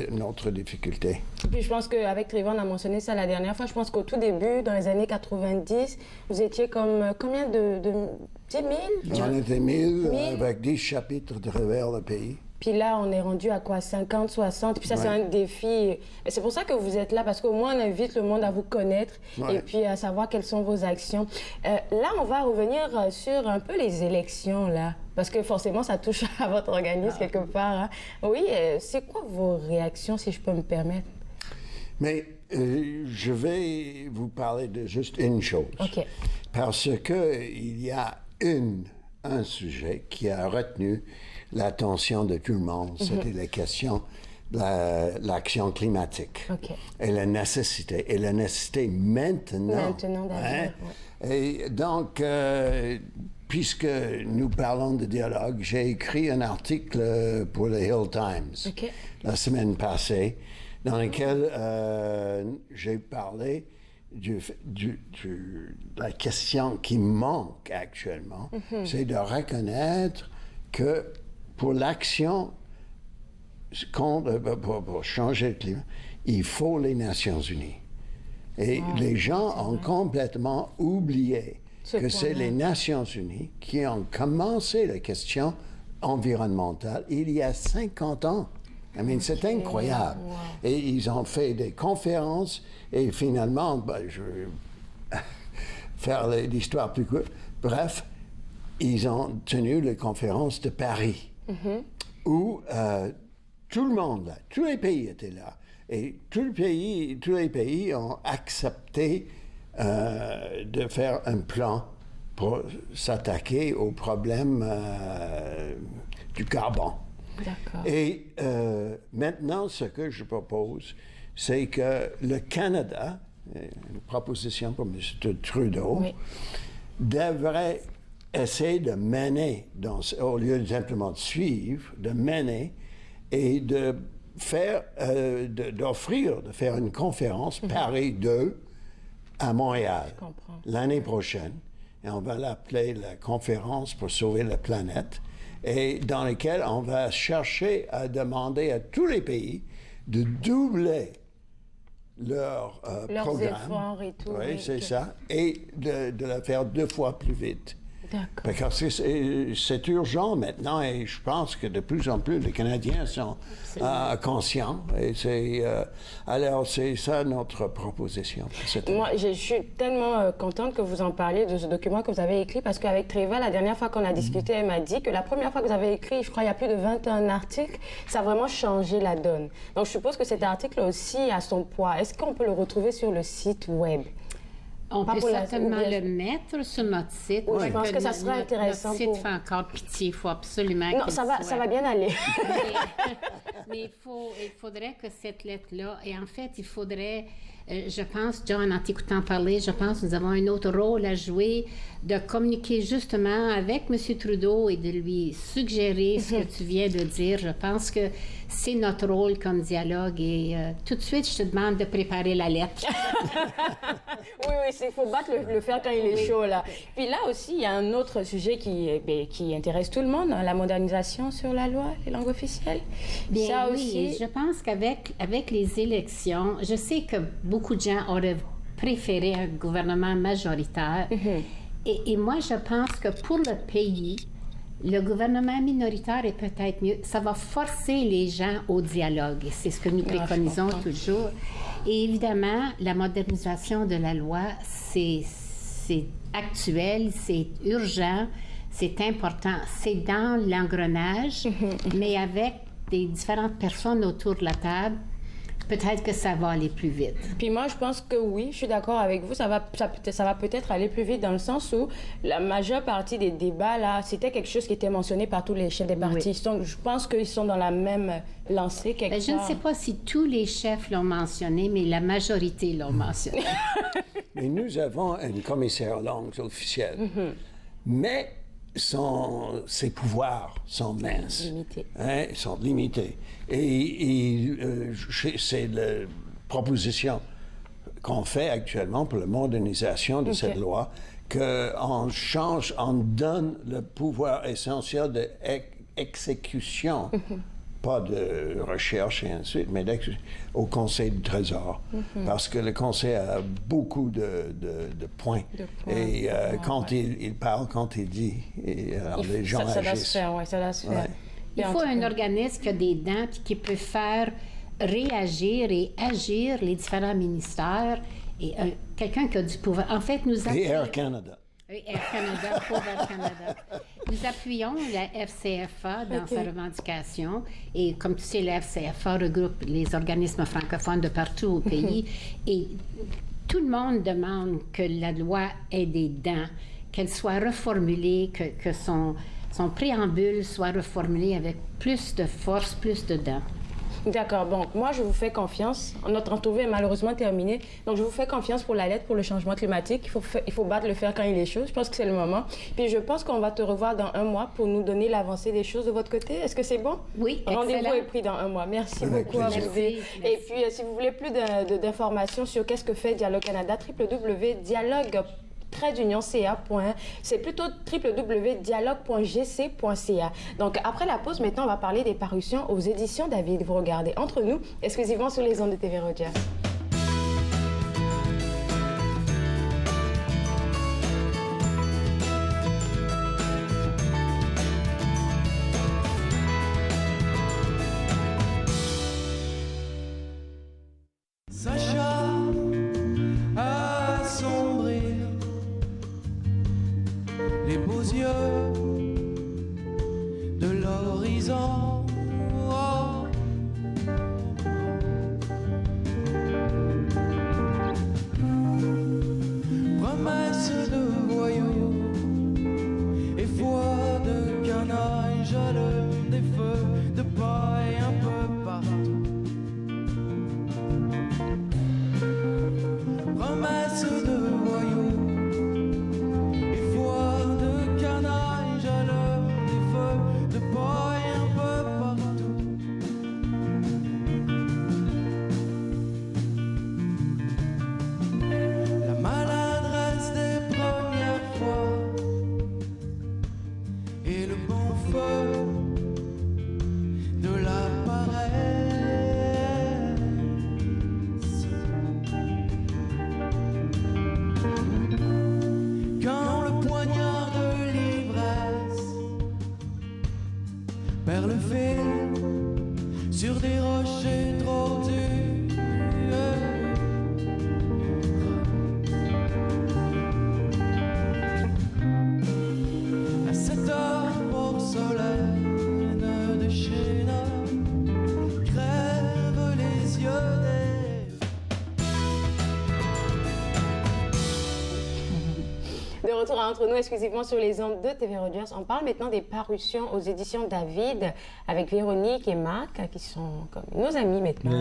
notre difficulté. Puis je pense qu'avec Trayvon, on a mentionné ça la dernière fois. Je pense qu'au tout début, dans les années 90, vous étiez comme combien de 10 000? On était 1000 avec 10 chapitres de travers le pays. Puis là, on est rendu à quoi? 50, 60? Puis ça, c'est un défi. Et c'est pour ça que vous êtes là, parce qu'au moins, on invite le monde à vous connaître et puis à savoir quelles sont vos actions. Là, on va revenir sur un peu les élections, là. Parce que forcément, ça touche à votre organisme quelque part. Hein. Oui, c'est quoi vos réactions, si je peux me permettre? Mais je vais vous parler de juste une chose. OK. Parce qu'il y a un sujet qui a retenu l'attention de tout le monde. C'était la question de l'action climatique. OK. Et la nécessité maintenant. Maintenant d'avenir, Et donc, puisque nous parlons de dialogue, j'ai écrit un article pour le Hill Times la semaine passée, dans lequel j'ai parlé de la question qui manque actuellement, c'est de reconnaître que pour l'action pour changer le climat, il faut les Nations Unies. Et les gens ont complètement oublié que c'est les Nations Unies qui ont commencé la question environnementale il y a 50 ans. C'est incroyable. Wow. Et ils ont fait des conférences et finalement, je vais faire l'histoire plus courte. Bref, ils ont tenu la conférence de Paris où tout le monde, là, tous les pays étaient là. Et tous les pays ont accepté de faire un plan pour s'attaquer au problème du carbone. Et maintenant, ce que je propose, c'est que le Canada, une proposition pour M. Trudeau, devrait essayer de mener, au lieu simplement de suivre, de mener et de faire, d'offrir, de faire une conférence Paris 2 à Montréal l'année prochaine. Et on va l'appeler la conférence pour sauver la planète, et dans laquelle on va chercher à demander à tous les pays de doubler leurs programmes. Efforts et tout. Oui, c'est ça. Et de le faire 2 fois plus vite. Parce que c'est urgent maintenant, et je pense que de plus en plus les Canadiens sont conscients. Et alors, c'est ça notre proposition. Moi, je suis tellement contente que vous en parliez de ce document que vous avez écrit, parce qu'avec Treva, la dernière fois qu'on a discuté, elle m'a dit que la première fois que vous avez écrit, je crois, il y a plus de 21 articles, ça a vraiment changé la donne. Donc, je suppose que cet article aussi a son poids. Est-ce qu'on peut le retrouver sur le site web? On Pas peut pour la- certainement ou bien- le mettre sur notre site. Oui, je pense que ça serait intéressant Notre site pour- fait encore pitié. Il faut absolument Non, qu'il ça va soit. bien aller. Mais il faudrait que cette lettre-là, et en fait, il faudrait, je pense, John, en t'écoutant parler, je pense que nous avons un autre rôle à jouer, de communiquer justement avec M. Trudeau et de lui suggérer ce que tu viens de dire. Je pense que c'est notre rôle comme dialogue et tout de suite, je te demande de préparer la lettre. Oui, il faut battre le fer quand il est chaud, là. Puis là aussi, il y a un autre sujet qui intéresse tout le monde, hein, la modernisation sur la loi, les langues officielles. Bien Ça oui, aussi... et je pense avec les élections, je sais que beaucoup de gens auraient préféré un gouvernement majoritaire. Et moi, je pense que pour le pays, le gouvernement minoritaire est peut-être mieux. Ça va forcer les gens au dialogue. Et c'est ce que nous préconisons toujours. Et évidemment, la modernisation de la loi, c'est actuel, c'est urgent, c'est important. C'est dans l'engrenage, mais avec des différentes personnes autour de la table, peut-être que ça va aller plus vite. Puis moi, je pense que oui, je suis d'accord avec vous. Ça va peut-être aller plus vite dans le sens où la majeure partie des débats, là, c'était quelque chose qui était mentionné par tous les chefs des partis. Oui. Donc, je pense qu'ils sont dans la même lancée quelque Je ne part. sais pas si tous les chefs l'ont mentionné, mais la majorité l'ont mentionné. Mais nous avons un commissaire langues officielles. Mais ses pouvoirs sont minces. Limités. Hein, ils sont limités. Et c'est la proposition qu'on fait actuellement pour la modernisation de cette loi, qu'on change, on donne le pouvoir essentiel d'exécution, pas de recherche et ainsi de suite, mais au Conseil du Trésor. Parce que le Conseil a beaucoup de points. Et quand il parle, quand il dit, les gens ça doit agissent. se faire, oui, ça doit se faire. Ouais. Il faut un organisme qui a des dents et qui peut faire réagir et agir les différents ministères. Et quelqu'un qui a du pouvoir. En fait, nous Et Air Canada. Oui, Air Canada, pauvre Air Canada. Nous appuyons la FCFA dans sa revendication. Et comme tu sais, la FCFA regroupe les organismes francophones de partout au pays. Et tout le monde demande que la loi ait des dents, qu'elle soit reformulée, que son préambule soit reformulé avec plus de force, plus de dents. D'accord, bon, moi je vous fais confiance. Notre entrevue est malheureusement terminée, donc je vous fais confiance pour la lettre pour le changement climatique. Il faut battre le fer quand il est chaud, je pense que c'est le moment. Puis je pense qu'on va te revoir dans 1 mois pour nous donner l'avancée des choses de votre côté. Est-ce que c'est bon? Oui, Rendez-vous excellent. est pris dans 1 mois. Merci Avec beaucoup à plaisir. vous deux. Merci. Et puis si vous voulez plus d'informations sur qu'est-ce que fait Dialogue Canada, www.dialogue.ca. C'est plutôt www.dialogue.gc.ca. Donc, après la pause, maintenant, on va parler des parutions aux éditions David. Vous regardez Entre nous, exclusivement sur les ondes de TV Rogers. Sacha assombrir les beaux yeux de l'horizon. Oh. Promesse de voyous et foi de canaille, j'allume des feux de paille un peu partout. Promesse de voyous et foi de canaille, j'allume des feux de paille un peu partout. La maladresse des premières fois et le bon feu de la paresse. Quand le poignard de l'ivresse perd le fil sur des rochers trop durs. À cette heure porcelaine de Chine crève les yeux des retour entre nous exclusivement sur les ondes de TV Rogers. On parle maintenant des parutions aux éditions David avec Véronique et Marc qui sont comme nos amis maintenant.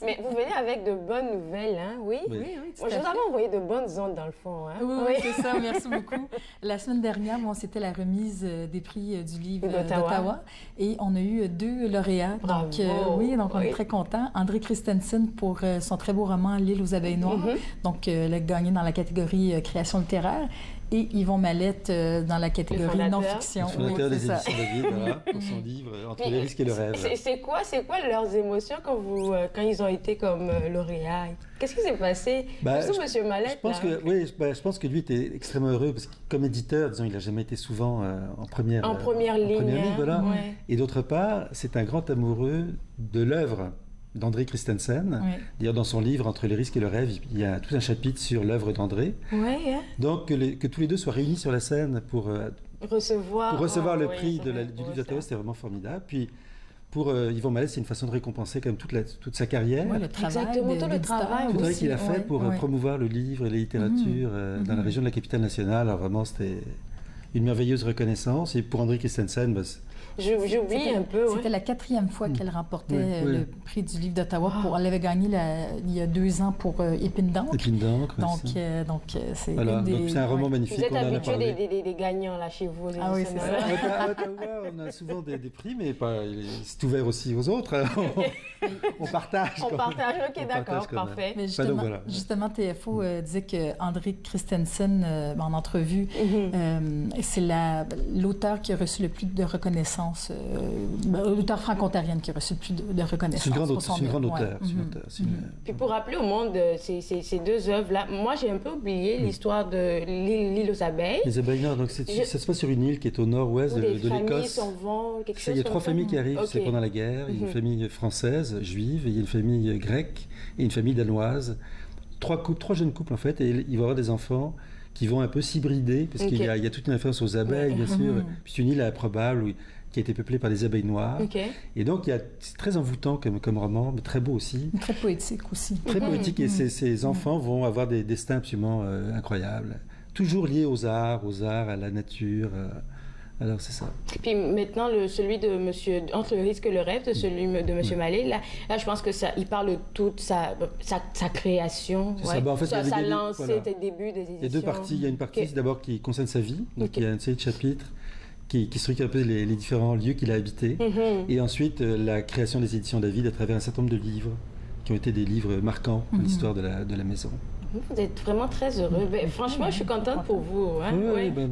Mais vous venez avec de bonnes nouvelles, hein? Oui. Oui, Je vous avais envoyé de bonnes ondes dans le fond. Hein? Oui, c'est ça. Merci beaucoup. La semaine dernière, c'était la remise des prix du livre d'Ottawa et on a eu 2 lauréats. Bravo. Donc on est très contents. André Christensen pour son très beau roman L'île aux abeilles noires. Donc, elle a gagné dans la catégorie création littéraire. Et Yvon Mallette dans la catégorie non-fiction. Le fondateur des éditions David, voilà, pour son livre Entre les risques et le rêve. C'est quoi leurs émotions quand ils ont été comme lauréats? Qu'est-ce qui s'est passé? Surtout M. Mallette. Je pense que lui était extrêmement heureux parce que comme éditeur, disons, il n'a jamais été souvent en première ligne. Voilà. Ouais. Et d'autre part, c'est un grand amoureux de l'œuvre d'André Christensen. Oui. D'ailleurs, dans son livre Entre les risques et le rêve, il y a tout un chapitre sur l'œuvre d'André. Donc, que tous les deux soient réunis sur la scène pour recevoir le prix du livre d'Ottawa, c'était vraiment formidable. Puis, pour Yvon Mallette, c'est une façon de récompenser quand même toute sa carrière. Oui, le travail. Exactement, tout le travail. Tout le travail qu'il a fait pour promouvoir le livre et la littérature dans la région de la capitale nationale. Alors vraiment, c'était une merveilleuse reconnaissance. Et pour André Christensen, j'oublie un peu. C'était la 4e fois qu'elle remportait le prix du livre d'Ottawa. Elle l'avait gagné il y a 2 ans pour Épine d'encre. Épine d'encre. Donc c'est voilà. Donc c'est un roman magnifique. Vous êtes habitué des gagnants là chez vous. Ah oui, c'est ça. À Ottawa, on a souvent des prix, mais c'est ouvert aussi aux autres. On partage. Ok, d'accord, parfait. Mais justement, TFO disait que André Christensen, en entrevue, c'est l'auteur qui a reçu le plus de reconnaissance. L'auteur franco-ontarienne qui a reçu le plus de reconnaissance. C'est une grande auteure. Puis pour rappeler au monde ces 2 œuvres-là, moi j'ai un peu oublié l'histoire de l'île aux abeilles. Les abeilles noires, donc ça se passe sur une île qui est au nord-ouest de l'Écosse. Des familles s'en vont, quelque chose. Il y a 3 familles qui arrivent, c'est pendant la guerre. Il y a une famille française, juive, il y a une famille grecque et une famille danoise. 3 jeunes couples en fait, et il va y avoir des enfants qui vont un peu s'hybrider, parce qu'il y a toute une référence aux abeilles, bien sûr. Puis c'est une île improbable qui a été peuplée par des abeilles noires. Et donc, c'est très envoûtant comme roman, mais très beau aussi. Très poétique aussi. Très poétique, et ces enfants vont avoir des destins absolument incroyables. Toujours liés aux arts, à la nature. Alors, c'est ça. Puis maintenant, celui de Monsieur Entre le risque et le rêve, de celui de Monsieur Mallet, là, je pense que il parle de toute sa création, sa lancée, des débuts des éditions. Il y a 2 parties. Il y a une partie d'abord qui concerne sa vie, donc il y a une série de chapitres qui structure un peu les différents lieux qu'il a habités. Et ensuite, la création des éditions David à travers un certain nombre de livres qui ont été des livres marquants de l'histoire de la maison. Vous êtes vraiment très heureux. Franchement, je suis contente pour vous. Hein?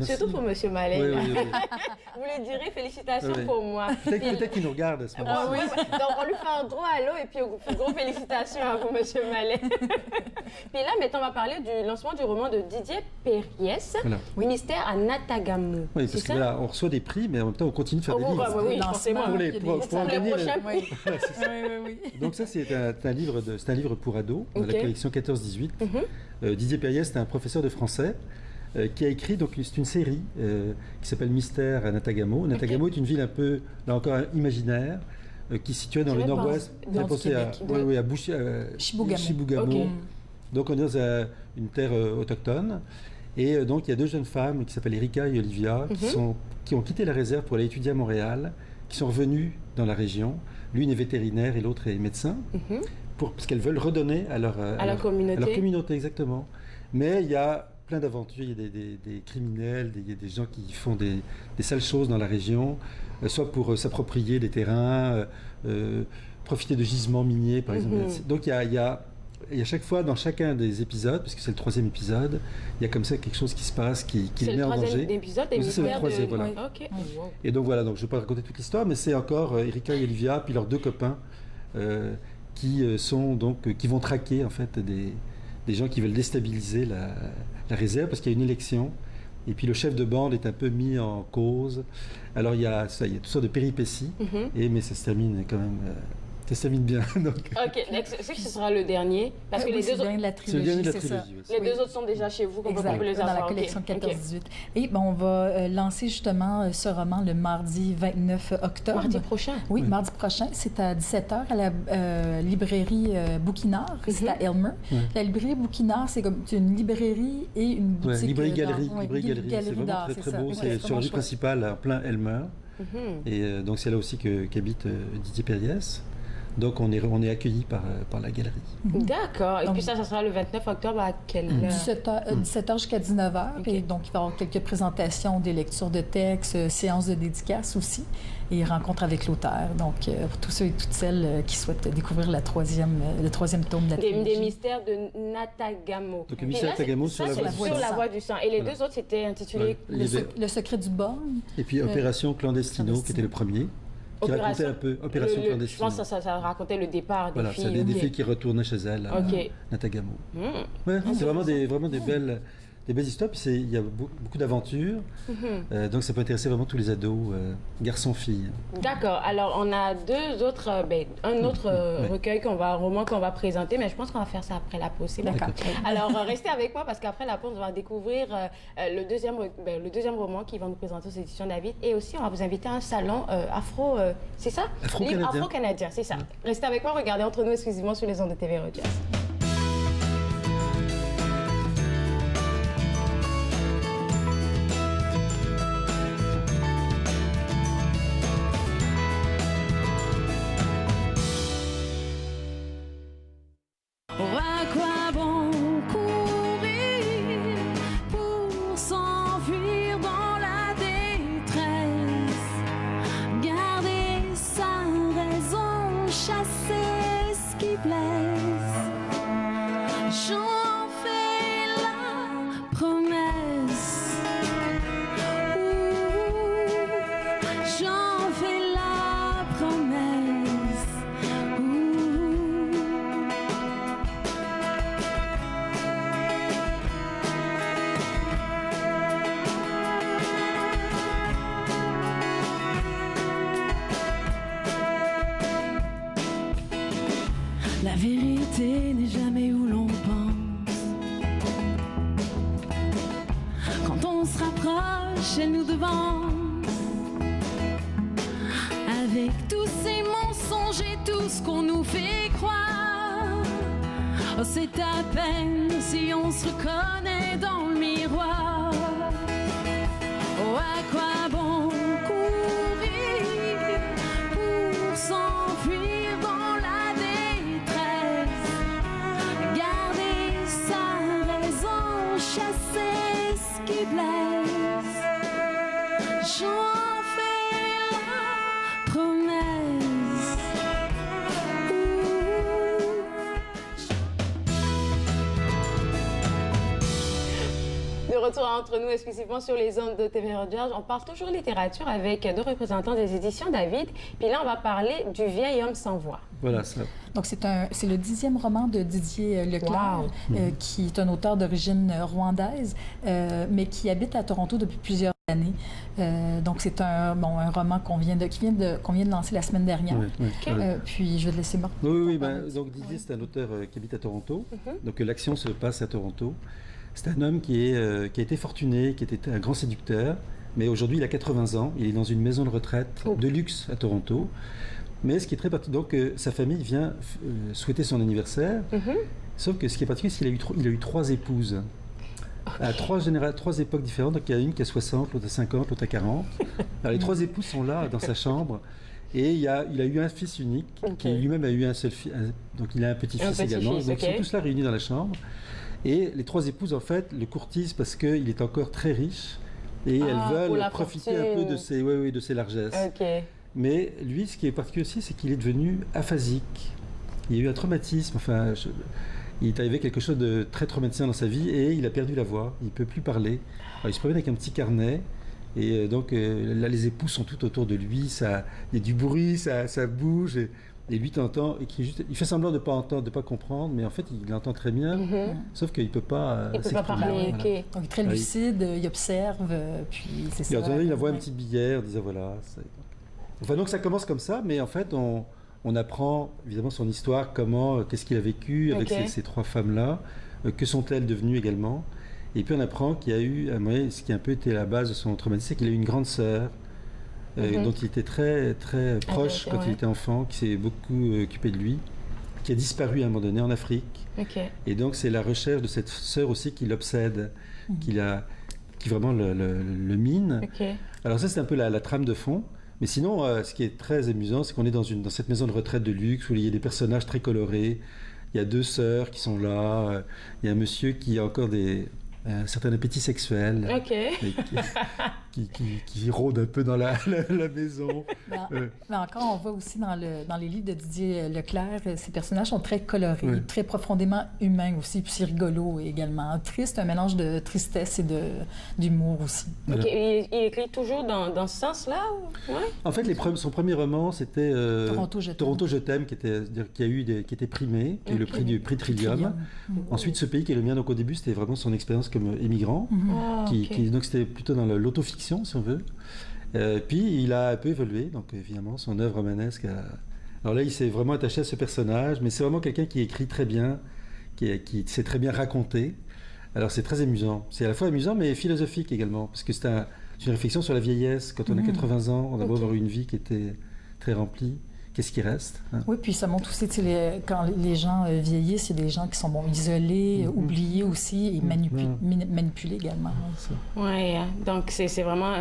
Surtout pour M. Mallet. Vous lui direz félicitations pour moi. Peut-être qu'il nous regarde à ce moment-là. Donc, on lui fait un gros allô et puis gros félicitations à vous, M. Mallet. Puis là, maintenant, on va parler du lancement du roman de Didier Périès, Ministère à Natagamu. Oui, parce que là, on reçoit des prix, mais en même temps, on continue de faire des livres. Oui, forcément. Pour en gagner le... Donc ça, c'est un livre pour ados, de la collection 14-18. Didier Périès, c'est un professeur de français qui a écrit, donc c'est une série qui s'appelle Mystère à Natagamu. Natagamu est une ville un peu, là encore, imaginaire, qui est située dans le nord-ouest. À Chibougamau. Donc on est dans une terre autochtone. Et donc il y a 2 jeunes femmes qui s'appellent Erika et Olivia, qui ont quitté la réserve pour aller étudier à Montréal, qui sont revenues dans la région. L'une est vétérinaire et l'autre est médecin. Parce qu'elles veulent redonner à leur communauté, exactement. Mais il y a plein d'aventures, il y a des criminels, il y a des gens qui font des sales choses dans la région, soit pour s'approprier des terrains, profiter de gisements miniers, par exemple. Donc il y a chaque fois, dans chacun des épisodes, parce que c'est le 3e épisode, il y a comme ça quelque chose qui se passe, qui les met en danger. C'est le 3e épisode des c'est le 3e, voilà. Et donc voilà, donc je ne vais pas raconter toute l'histoire, mais c'est encore Erika et Olivia, puis leurs 2 copains, qui vont traquer en fait des gens qui veulent déstabiliser la réserve parce qu'il y a une élection et puis le chef de bande est un peu mis en cause. Alors il y a toutes sortes de péripéties mais ça se termine quand même Ça s'amène bien. Donc. OK. Est-ce que ce sera le dernier? Parce que les deux autres... de la trilogie, c'est le dernier de la c'est trilogie. ça. Les deux autres sont déjà chez vous, qu'on peut les avoir. Dans la collection 14-18. Et on va lancer justement ce roman le mardi 29 octobre. Mardi prochain? Oui, mardi prochain. C'est à 17h à la librairie Bouquinard. C'est à Elmer. La librairie Bouquinard, c'est comme une librairie et une boutique. Librairie-galerie. Librairie C'est vraiment très, très beau. C'est sur la rue principale, en plein Elmer. Et donc, c'est là aussi qu'habite Didier Périès. Donc, on est accueillis par la galerie. D'accord. Et puis ça sera le 29 octobre à quelle heure? 17h jusqu'à 19h. Et donc, il va y avoir quelques présentations, des lectures de textes, séances de dédicaces aussi, et rencontres avec l'auteur. Donc, pour tous ceux et toutes celles qui souhaitent découvrir le troisième tome de la trilogie. Des mystères de Natagamo. Donc, le mystère de Natagamo sur la voie du sang. Et les deux autres, c'était intitulé Le secret du borgne. Et puis Opération Clandestino, qui était le premier. Qui racontait un peu Opération Clandestino. Je pense que ça racontait le départ des filles. Voilà, c'est des filles qui retournaient chez elles à Natagamo. Ouais, c'est vraiment des belles histoires. Puis il y a beaucoup d'aventures. Donc ça peut intéresser vraiment tous les ados, garçons, filles. D'accord. Alors on a un autre roman qu'on va présenter, mais je pense qu'on va faire ça après la pause. D'accord. Alors restez avec moi parce qu'après la pause, on va découvrir le deuxième roman qui va nous présenter aux éditions David. Et aussi, on va vous inviter à un salon afro... c'est ça? Afro-canadien. Afro-canadien, c'est ça. Restez avec moi, regardez Entre nous exclusivement sur les ondes de TV Rogers. À quoi bon courir pour s'enfuir dans la détresse? Garder sa raison, chasser ce qui blesse. J'en fais la promesse. J'en fais la promesse. La vérité n'est jamais où l'on pense. Quand on se rapproche, elle nous devance. Avec tous ces mensonges et tout ce qu'on nous fait croire, oh, c'est à peine si on se reconnaît dans le miroir. Oh, à quoi bon courir pour s'enfuir dans la détresse? Garder sa raison, chasser ce qui blesse. J'en fais la promesse. De retour Entre nous exclusivement sur les ondes de TV Rogers, on parle toujours littérature avec deux représentants des éditions David. Puis là, on va parler du vieil homme sans voix. Voilà ça. Donc, c'est le 10e roman de Didier Leclerc, qui est un auteur d'origine rwandaise, mais qui habite à Toronto depuis plusieurs années. Donc, c'est un roman qu'on vient de lancer la semaine dernière. Puis, je vais te laisser Marc. Oui. Donc, Didier, c'est un auteur qui habite à Toronto. Donc, l'action se passe à Toronto. C'est un homme qui a été fortuné, qui était un grand séducteur, mais aujourd'hui, il a 80 ans. Il est dans une maison de retraite de luxe à Toronto. Mais ce qui est très particulier, donc sa famille vient souhaiter son anniversaire. Sauf que ce qui est particulier, c'est qu'il a eu 3 épouses à 3 époques différentes. Donc il y a une qui a 60, l'autre à 50, l'autre à 40. Alors les 3 épouses sont là dans sa chambre. Et il a eu un fils unique, qui lui-même a eu un seul fils. Donc il a un petit-fils également. Donc ils sont tous là réunis dans la chambre. Et les 3 épouses, en fait, le courtisent parce qu'il est encore très riche. Et elles veulent profiter un peu de ses largesses. Mais lui, ce qui est particulier aussi, c'est qu'il est devenu aphasique. Il y a eu un traumatisme, il est arrivé quelque chose de très traumatisant dans sa vie et il a perdu la voix, il ne peut plus parler. Alors, il se promène avec un petit carnet et donc là, les épouses sont tout autour de lui, il y a du bruit, ça bouge et lui t'entend et il fait semblant de ne pas entendre, de ne pas comprendre, mais en fait, il entend très bien, sauf qu'il ne peut pas il ne peut pas parler, Donc, il est très lucide, il observe, puis c'est ça. Il envoie un petit billet en disant voilà... Enfin, donc ça commence comme ça, mais en fait, on on apprend évidemment son histoire, qu'est-ce qu'il a vécu avec ces 3 femmes-là, que sont-elles devenues également. Et puis on apprend qu'il y a eu, ce qui a un peu été la base de son traumatisme, c'est qu'il a eu une grande sœur dont il était très, très proche quand il était enfant, qui s'est beaucoup occupé de lui, qui a disparu à un moment donné en Afrique. Et donc c'est la recherche de cette sœur aussi qui l'obsède, qui vraiment le mine. Alors ça c'est un peu la trame de fond. Mais sinon, ce qui est très amusant, c'est qu'on est dans cette maison de retraite de luxe où il y a des personnages très colorés. Il y a 2 sœurs qui sont là. Il y a un monsieur qui a encore un certain appétit sexuel. Qui rôde un peu dans la maison. Mais encore, on voit aussi dans les livres de Didier Leclerc, ces personnages sont très colorés, très profondément humains aussi, puis c'est rigolo également. Triste, un mélange de tristesse et d'humour aussi. Il écrit toujours dans ce sens-là? En fait, son premier roman, c'était Toronto, je t'aime, qui était primé, qui est le prix Trillium. Ensuite, Ce pays qui est le mien. Donc au début, c'était vraiment son expérience comme immigrant. Donc c'était plutôt dans l'autofiction, si on veut. Puis il a un peu évolué, donc évidemment son œuvre romanesque alors là il s'est vraiment attaché à ce personnage, mais c'est vraiment quelqu'un qui écrit très bien, qui sait très bien raconter. Alors c'est très amusant, c'est à la fois amusant mais philosophique également, parce que c'est une réflexion sur la vieillesse. Quand on a 80 ans, on a beau avoir une vie qui était très remplie, qu'est-ce qui reste? Oui, puis ça montre aussi, quand les gens vieillissent, il y a des gens qui sont isolés, oubliés aussi, et manipulés également. Oui, donc c'est vraiment,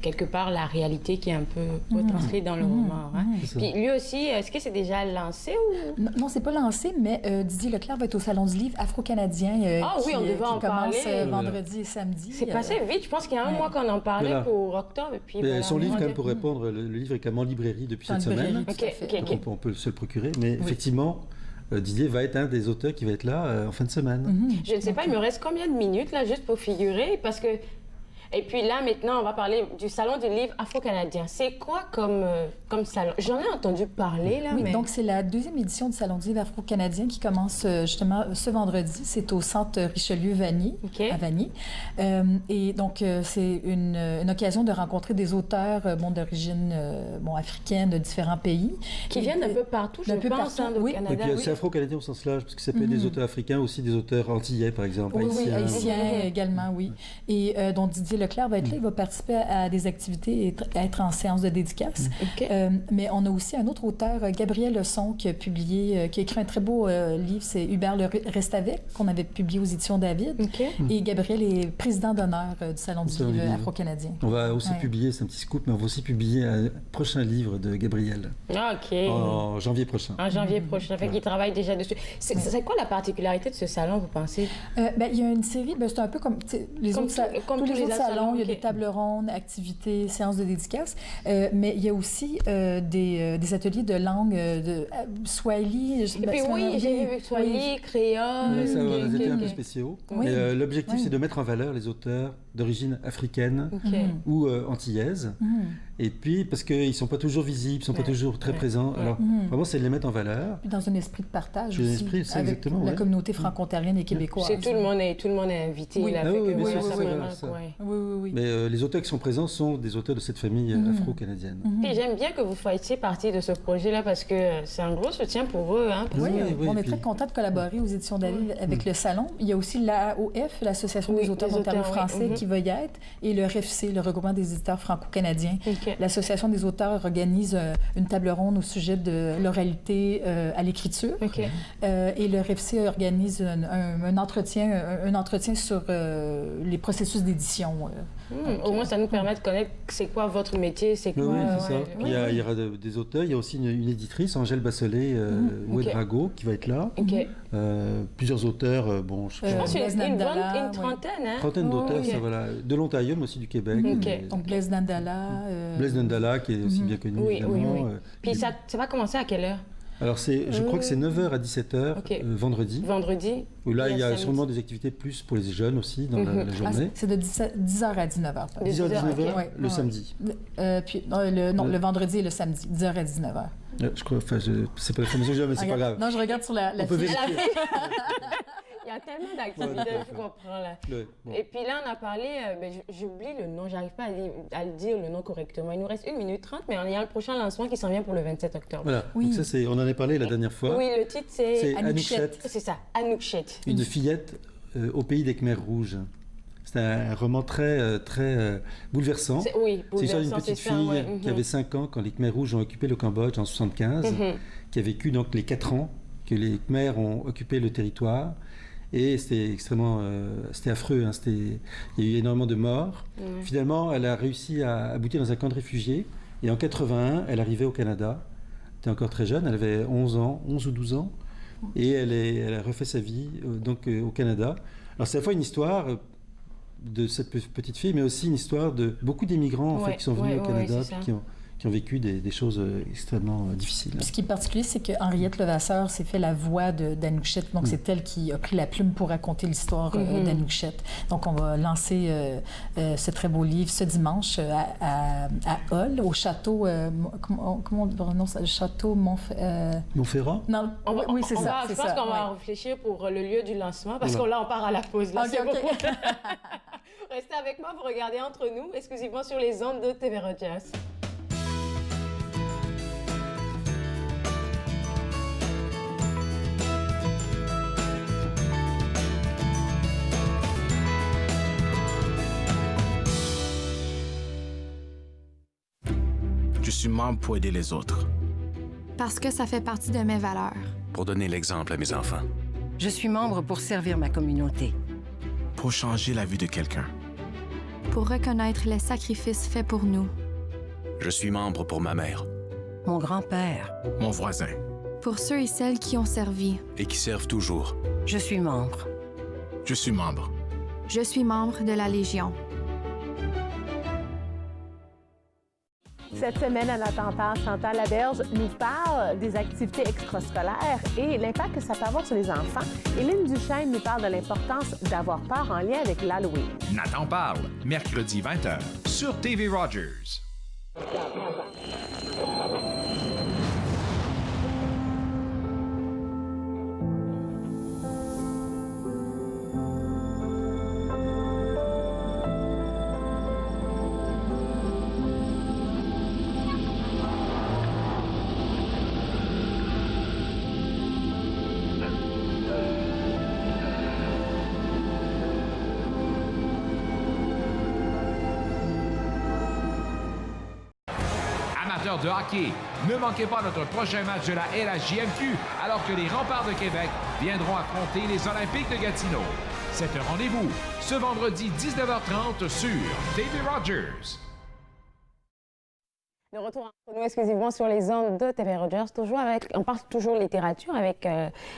quelque part, la réalité qui est un peu retranscrite dans le roman. Puis lui aussi, est-ce que c'est déjà lancé ou... Non, c'est pas lancé, mais Didier Leclerc va être au Salon du livre afro-canadien qui commence vendredi et samedi. C'est passé vite, je pense qu'il y a un mois qu'on en parlait pour octobre. Et puis, son livre, quand même, pour répondre, le livre est quand même en librairie depuis cette semaine. On peut se le procurer, mais effectivement, Didier va être un des auteurs qui va être là en fin de semaine. Je ne sais pas, il me reste combien de minutes là, juste pour figurer, parce que... Et puis là, maintenant, on va parler du Salon du livre afro-canadien. C'est quoi comme salon? J'en ai entendu parler, là, mais... donc c'est la 2e édition du Salon du livre afro-canadien qui commence justement ce vendredi. C'est au Centre Richelieu-Vanier, à Vanier. Et donc, c'est une occasion de rencontrer des auteurs d'origine africaine de différents pays. Qui viennent un peu partout, je pense, au Canada. Et puis, c'est afro-canadien au sens large, parce que ça peut être des auteurs africains, aussi des auteurs antillais, par exemple. Oui, haïtiens également, oui. Et donc, Didier Leclerc va être là, il va participer à des activités et être en séance de dédicace. Mais on a aussi un autre auteur, Gabriel Leçon, qui a écrit un très beau livre, c'est Hubert le reste avec, qu'on avait publié aux éditions David. Et Gabriel est président d'honneur du Salon du livre afro-canadien. On va aussi publier, c'est un petit scoop, mais on va aussi publier un prochain livre de Gabriel. En janvier prochain. En janvier prochain, fait qu'il travaille déjà dessus. C'est quoi la particularité de ce salon, vous pensez? Il y a une série, c'est un peu comme les autres salons. Il y a des tables rondes, activités, séances de dédicaces, mais il y a aussi des ateliers de langue de Swahili. Et puis j'ai vu Swahili, créole. Ça va des ateliers un peu spéciaux. L'objectif, c'est de mettre en valeur les auteurs d'origine africaine ou antillaise. Et puis, parce qu'ils ne sont pas toujours visibles, ils ne sont pas toujours très présents. Alors, vraiment, c'est de les mettre en valeur. Puis dans un esprit de partage aussi, avec la communauté franco-ontarienne et québécoise. Tout le monde est invité. Oui. Mais les auteurs qui sont présents sont des auteurs de cette famille afro-canadienne. Et j'aime bien que vous fassiez partie de ce projet-là parce que c'est un gros soutien pour eux. On est très contents de collaborer aux éditions David avec le Salon. Il y a aussi l'AOF, l'Association des auteurs d'Ontario français, qui va y être, et le RFC, le regroupement des éditeurs franco-canadiens. L'Association des auteurs organise une table ronde au sujet de l'oralité à l'écriture. Et le RFC organise un entretien sur les processus d'édition. Au moins, ça nous permet de connaître c'est quoi votre métier, c'est quoi... Oui, c'est ça. Il y aura des auteurs, il y a aussi une éditrice, Angèle Basselet Ouedrago, qui va être là. Plusieurs auteurs, je pense une trentaine. D'auteurs, ça, voilà. De l'Ontario, mais aussi du Québec. Donc Blaise Nandala. Blaise Nandala, qui est aussi bien connu, évidemment. Puis ça va commencer à quelle heure? Alors, je crois que c'est 9h à 17h, vendredi. Où là, il y a sûrement des activités plus pour les jeunes aussi dans la journée. C'est de 10h à 19h. 10h à 19h, le samedi. Puis, le vendredi et le samedi, 10h à 19h. Je crois, c'est pas l'information que j'ai, mais c'est pas grave. Non, je regarde sur la On peut vérifier. Il y a tellement d'activités, tu comprends là. Et puis là, on a parlé, j'oublie le nom, j'arrive pas à dire le nom correctement. Il nous reste 1 minute 30, mais il y a le prochain lancement qui s'en vient pour le 27 octobre. Voilà, donc ça, on en a parlé la dernière fois. Oui, le titre c'est Anoukchette. C'est ça, Anoukchette. Une fillette au pays des Khmers rouges. C'est un roman très bouleversant. Oui, bouleversant. C'est l'histoire d'une petite fille qui avait 5 ans quand les Khmers rouges ont occupé le Cambodge en 1975, qui a vécu donc les 4 ans que les Khmers ont occupé le territoire. Et c'était c'était affreux. Hein. Il y a eu énormément de morts. Finalement, elle a réussi à aboutir dans un camp de réfugiés. Et en 81, elle arrivait au Canada. Elle était encore très jeune, elle avait 11 ou 12 ans. Et elle a refait sa vie au Canada. Alors c'est à la fois une histoire de cette petite fille, mais aussi une histoire de beaucoup d'immigrants en fait, qui sont venus au Canada puis qui ont vécu des choses extrêmement difficiles. Ce qui est particulier, c'est qu'Henriette Levasseur s'est fait la voix d'Anoukchette. Donc, c'est elle qui a pris la plume pour raconter l'histoire d'Anoukchette. Donc, on va lancer ce très beau livre ce dimanche à Hull, au château... comment on prononce le château Montferrand? Non, oui, c'est ça. Je pense qu'on va réfléchir pour le lieu du lancement, parce qu'on là, on part à la pause. Là, Restez avec moi, vous regardez Entre nous, exclusivement sur les ondes de TV Rogers. Je suis membre pour aider les autres. Parce que ça fait partie de mes valeurs. Pour donner l'exemple à mes enfants. Je suis membre pour servir ma communauté. Pour changer la vie de quelqu'un. Pour reconnaître les sacrifices faits pour nous. Je suis membre pour ma mère. Mon grand-père. Mon voisin. Pour ceux et celles qui ont servi. Et qui servent toujours. Je suis membre. Je suis membre. Je suis membre de la Légion. Cette semaine, à notre entente, Chantal Laberge nous parle des activités extrascolaires et l'impact que ça peut avoir sur les enfants. Éline Duchesne nous parle de l'importance d'avoir peur en lien avec l'Halloween. Nathan parle, mercredi 20h, sur TV Rogers. De hockey. Ne manquez pas notre prochain match de la LHJMQ alors que les Remparts de Québec viendront affronter les Olympiques de Gatineau. C'est un rendez-vous ce vendredi 19h30 sur TV Rogers. De retour entre nous exclusivement sur les ondes de TV Rogers, on parle toujours littérature avec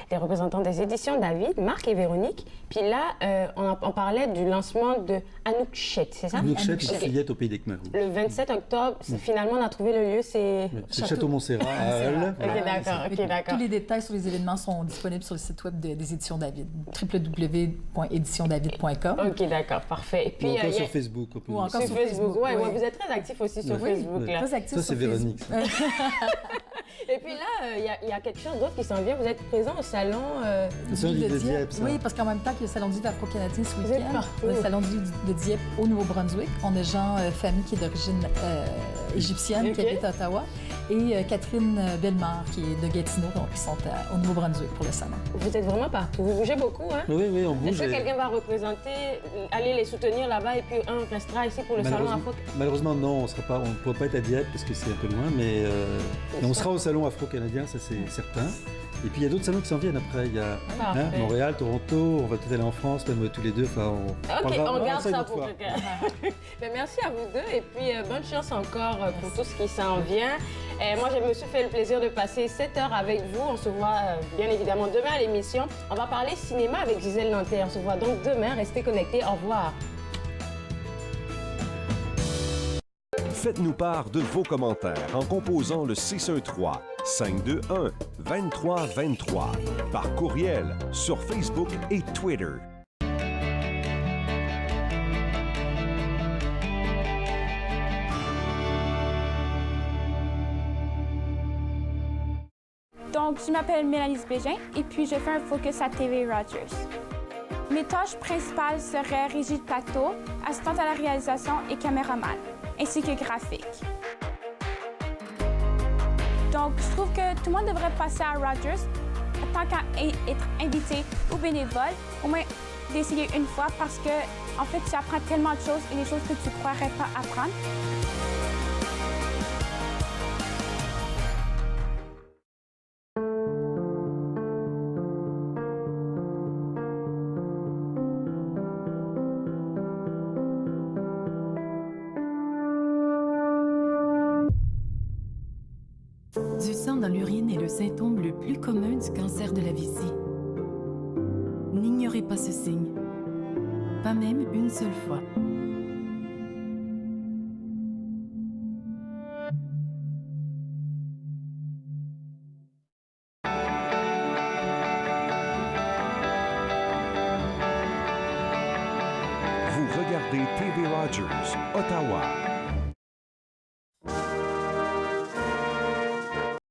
les représentants des éditions David, Marc et Véronique. Puis là, on parlait du lancement de Anoukchette, c'est ça? Anoukchette, une fillette au pays des Khmers. Le 27 octobre, finalement, on a trouvé le lieu, c'est Château Montserrat à Hull. OK, d'accord. Tous les détails sur les événements sont disponibles sur le site web des éditions David, www.éditiondavid.com. OK, d'accord, parfait. Et puis, ou encore sur Facebook. Ou encore sur Facebook. Oui, vous êtes très actifs aussi sur Facebook. Là. Ça, c'est Véronique. Et puis là, il y a quelque chose d'autre qui s'en vient. Vous êtes présent au salon de Dieppe. Oui, parce qu'en même temps que le salon du livre afro-canadien ce week-end, le salon du livre de Dieppe au Nouveau-Brunswick, on a Jean Famille qui est d'origine égyptienne, qui habite à Ottawa, et Catherine Bellemare qui est de Gatineau, donc ils sont au Nouveau-Brunswick pour le salon. Vous êtes vraiment partout. Vous bougez beaucoup, hein? Oui, on bouge. Est-ce que quelqu'un va représenter, aller les soutenir là-bas et puis un restera ici pour le salon afro? Malheureusement, non, on ne pourra pas être à Dieppe parce que c'est un peu loin, mais on sera au salon afro-canadien, ça c'est certain. Et puis il y a d'autres salons qui s'en viennent après. Il y a Montréal, Toronto, on va peut-être aller en France, même tous les deux. On garde ça pour quelqu'un. Merci à vous deux et puis bonne chance encore pour tout ce qui s'en vient. Moi, je me suis fait le plaisir de passer 7 heures avec vous. On se voit bien évidemment demain à l'émission. On va parler cinéma avec Gisèle Nanterre. On se voit donc demain. Restez connectés. Au revoir. Faites-nous part de vos commentaires en composant le 613-521-2323 par courriel sur Facebook et Twitter. Donc, je m'appelle Mélanie Bégin et puis je fais un focus à TV Rogers. Mes tâches principales seraient régie de plateau, assistante à la réalisation et caméraman, ainsi que graphique. Donc, je trouve que tout le monde devrait passer à Rogers, tant qu'à être invité ou bénévole, au moins d'essayer une fois parce que, en fait, tu apprends tellement de choses et des choses que tu ne croirais pas apprendre. Du sang dans l'urine est le symptôme le plus commun du cancer de la vessie. N'ignorez pas ce signe, pas même une seule fois. Vous regardez TV Rogers, Ottawa.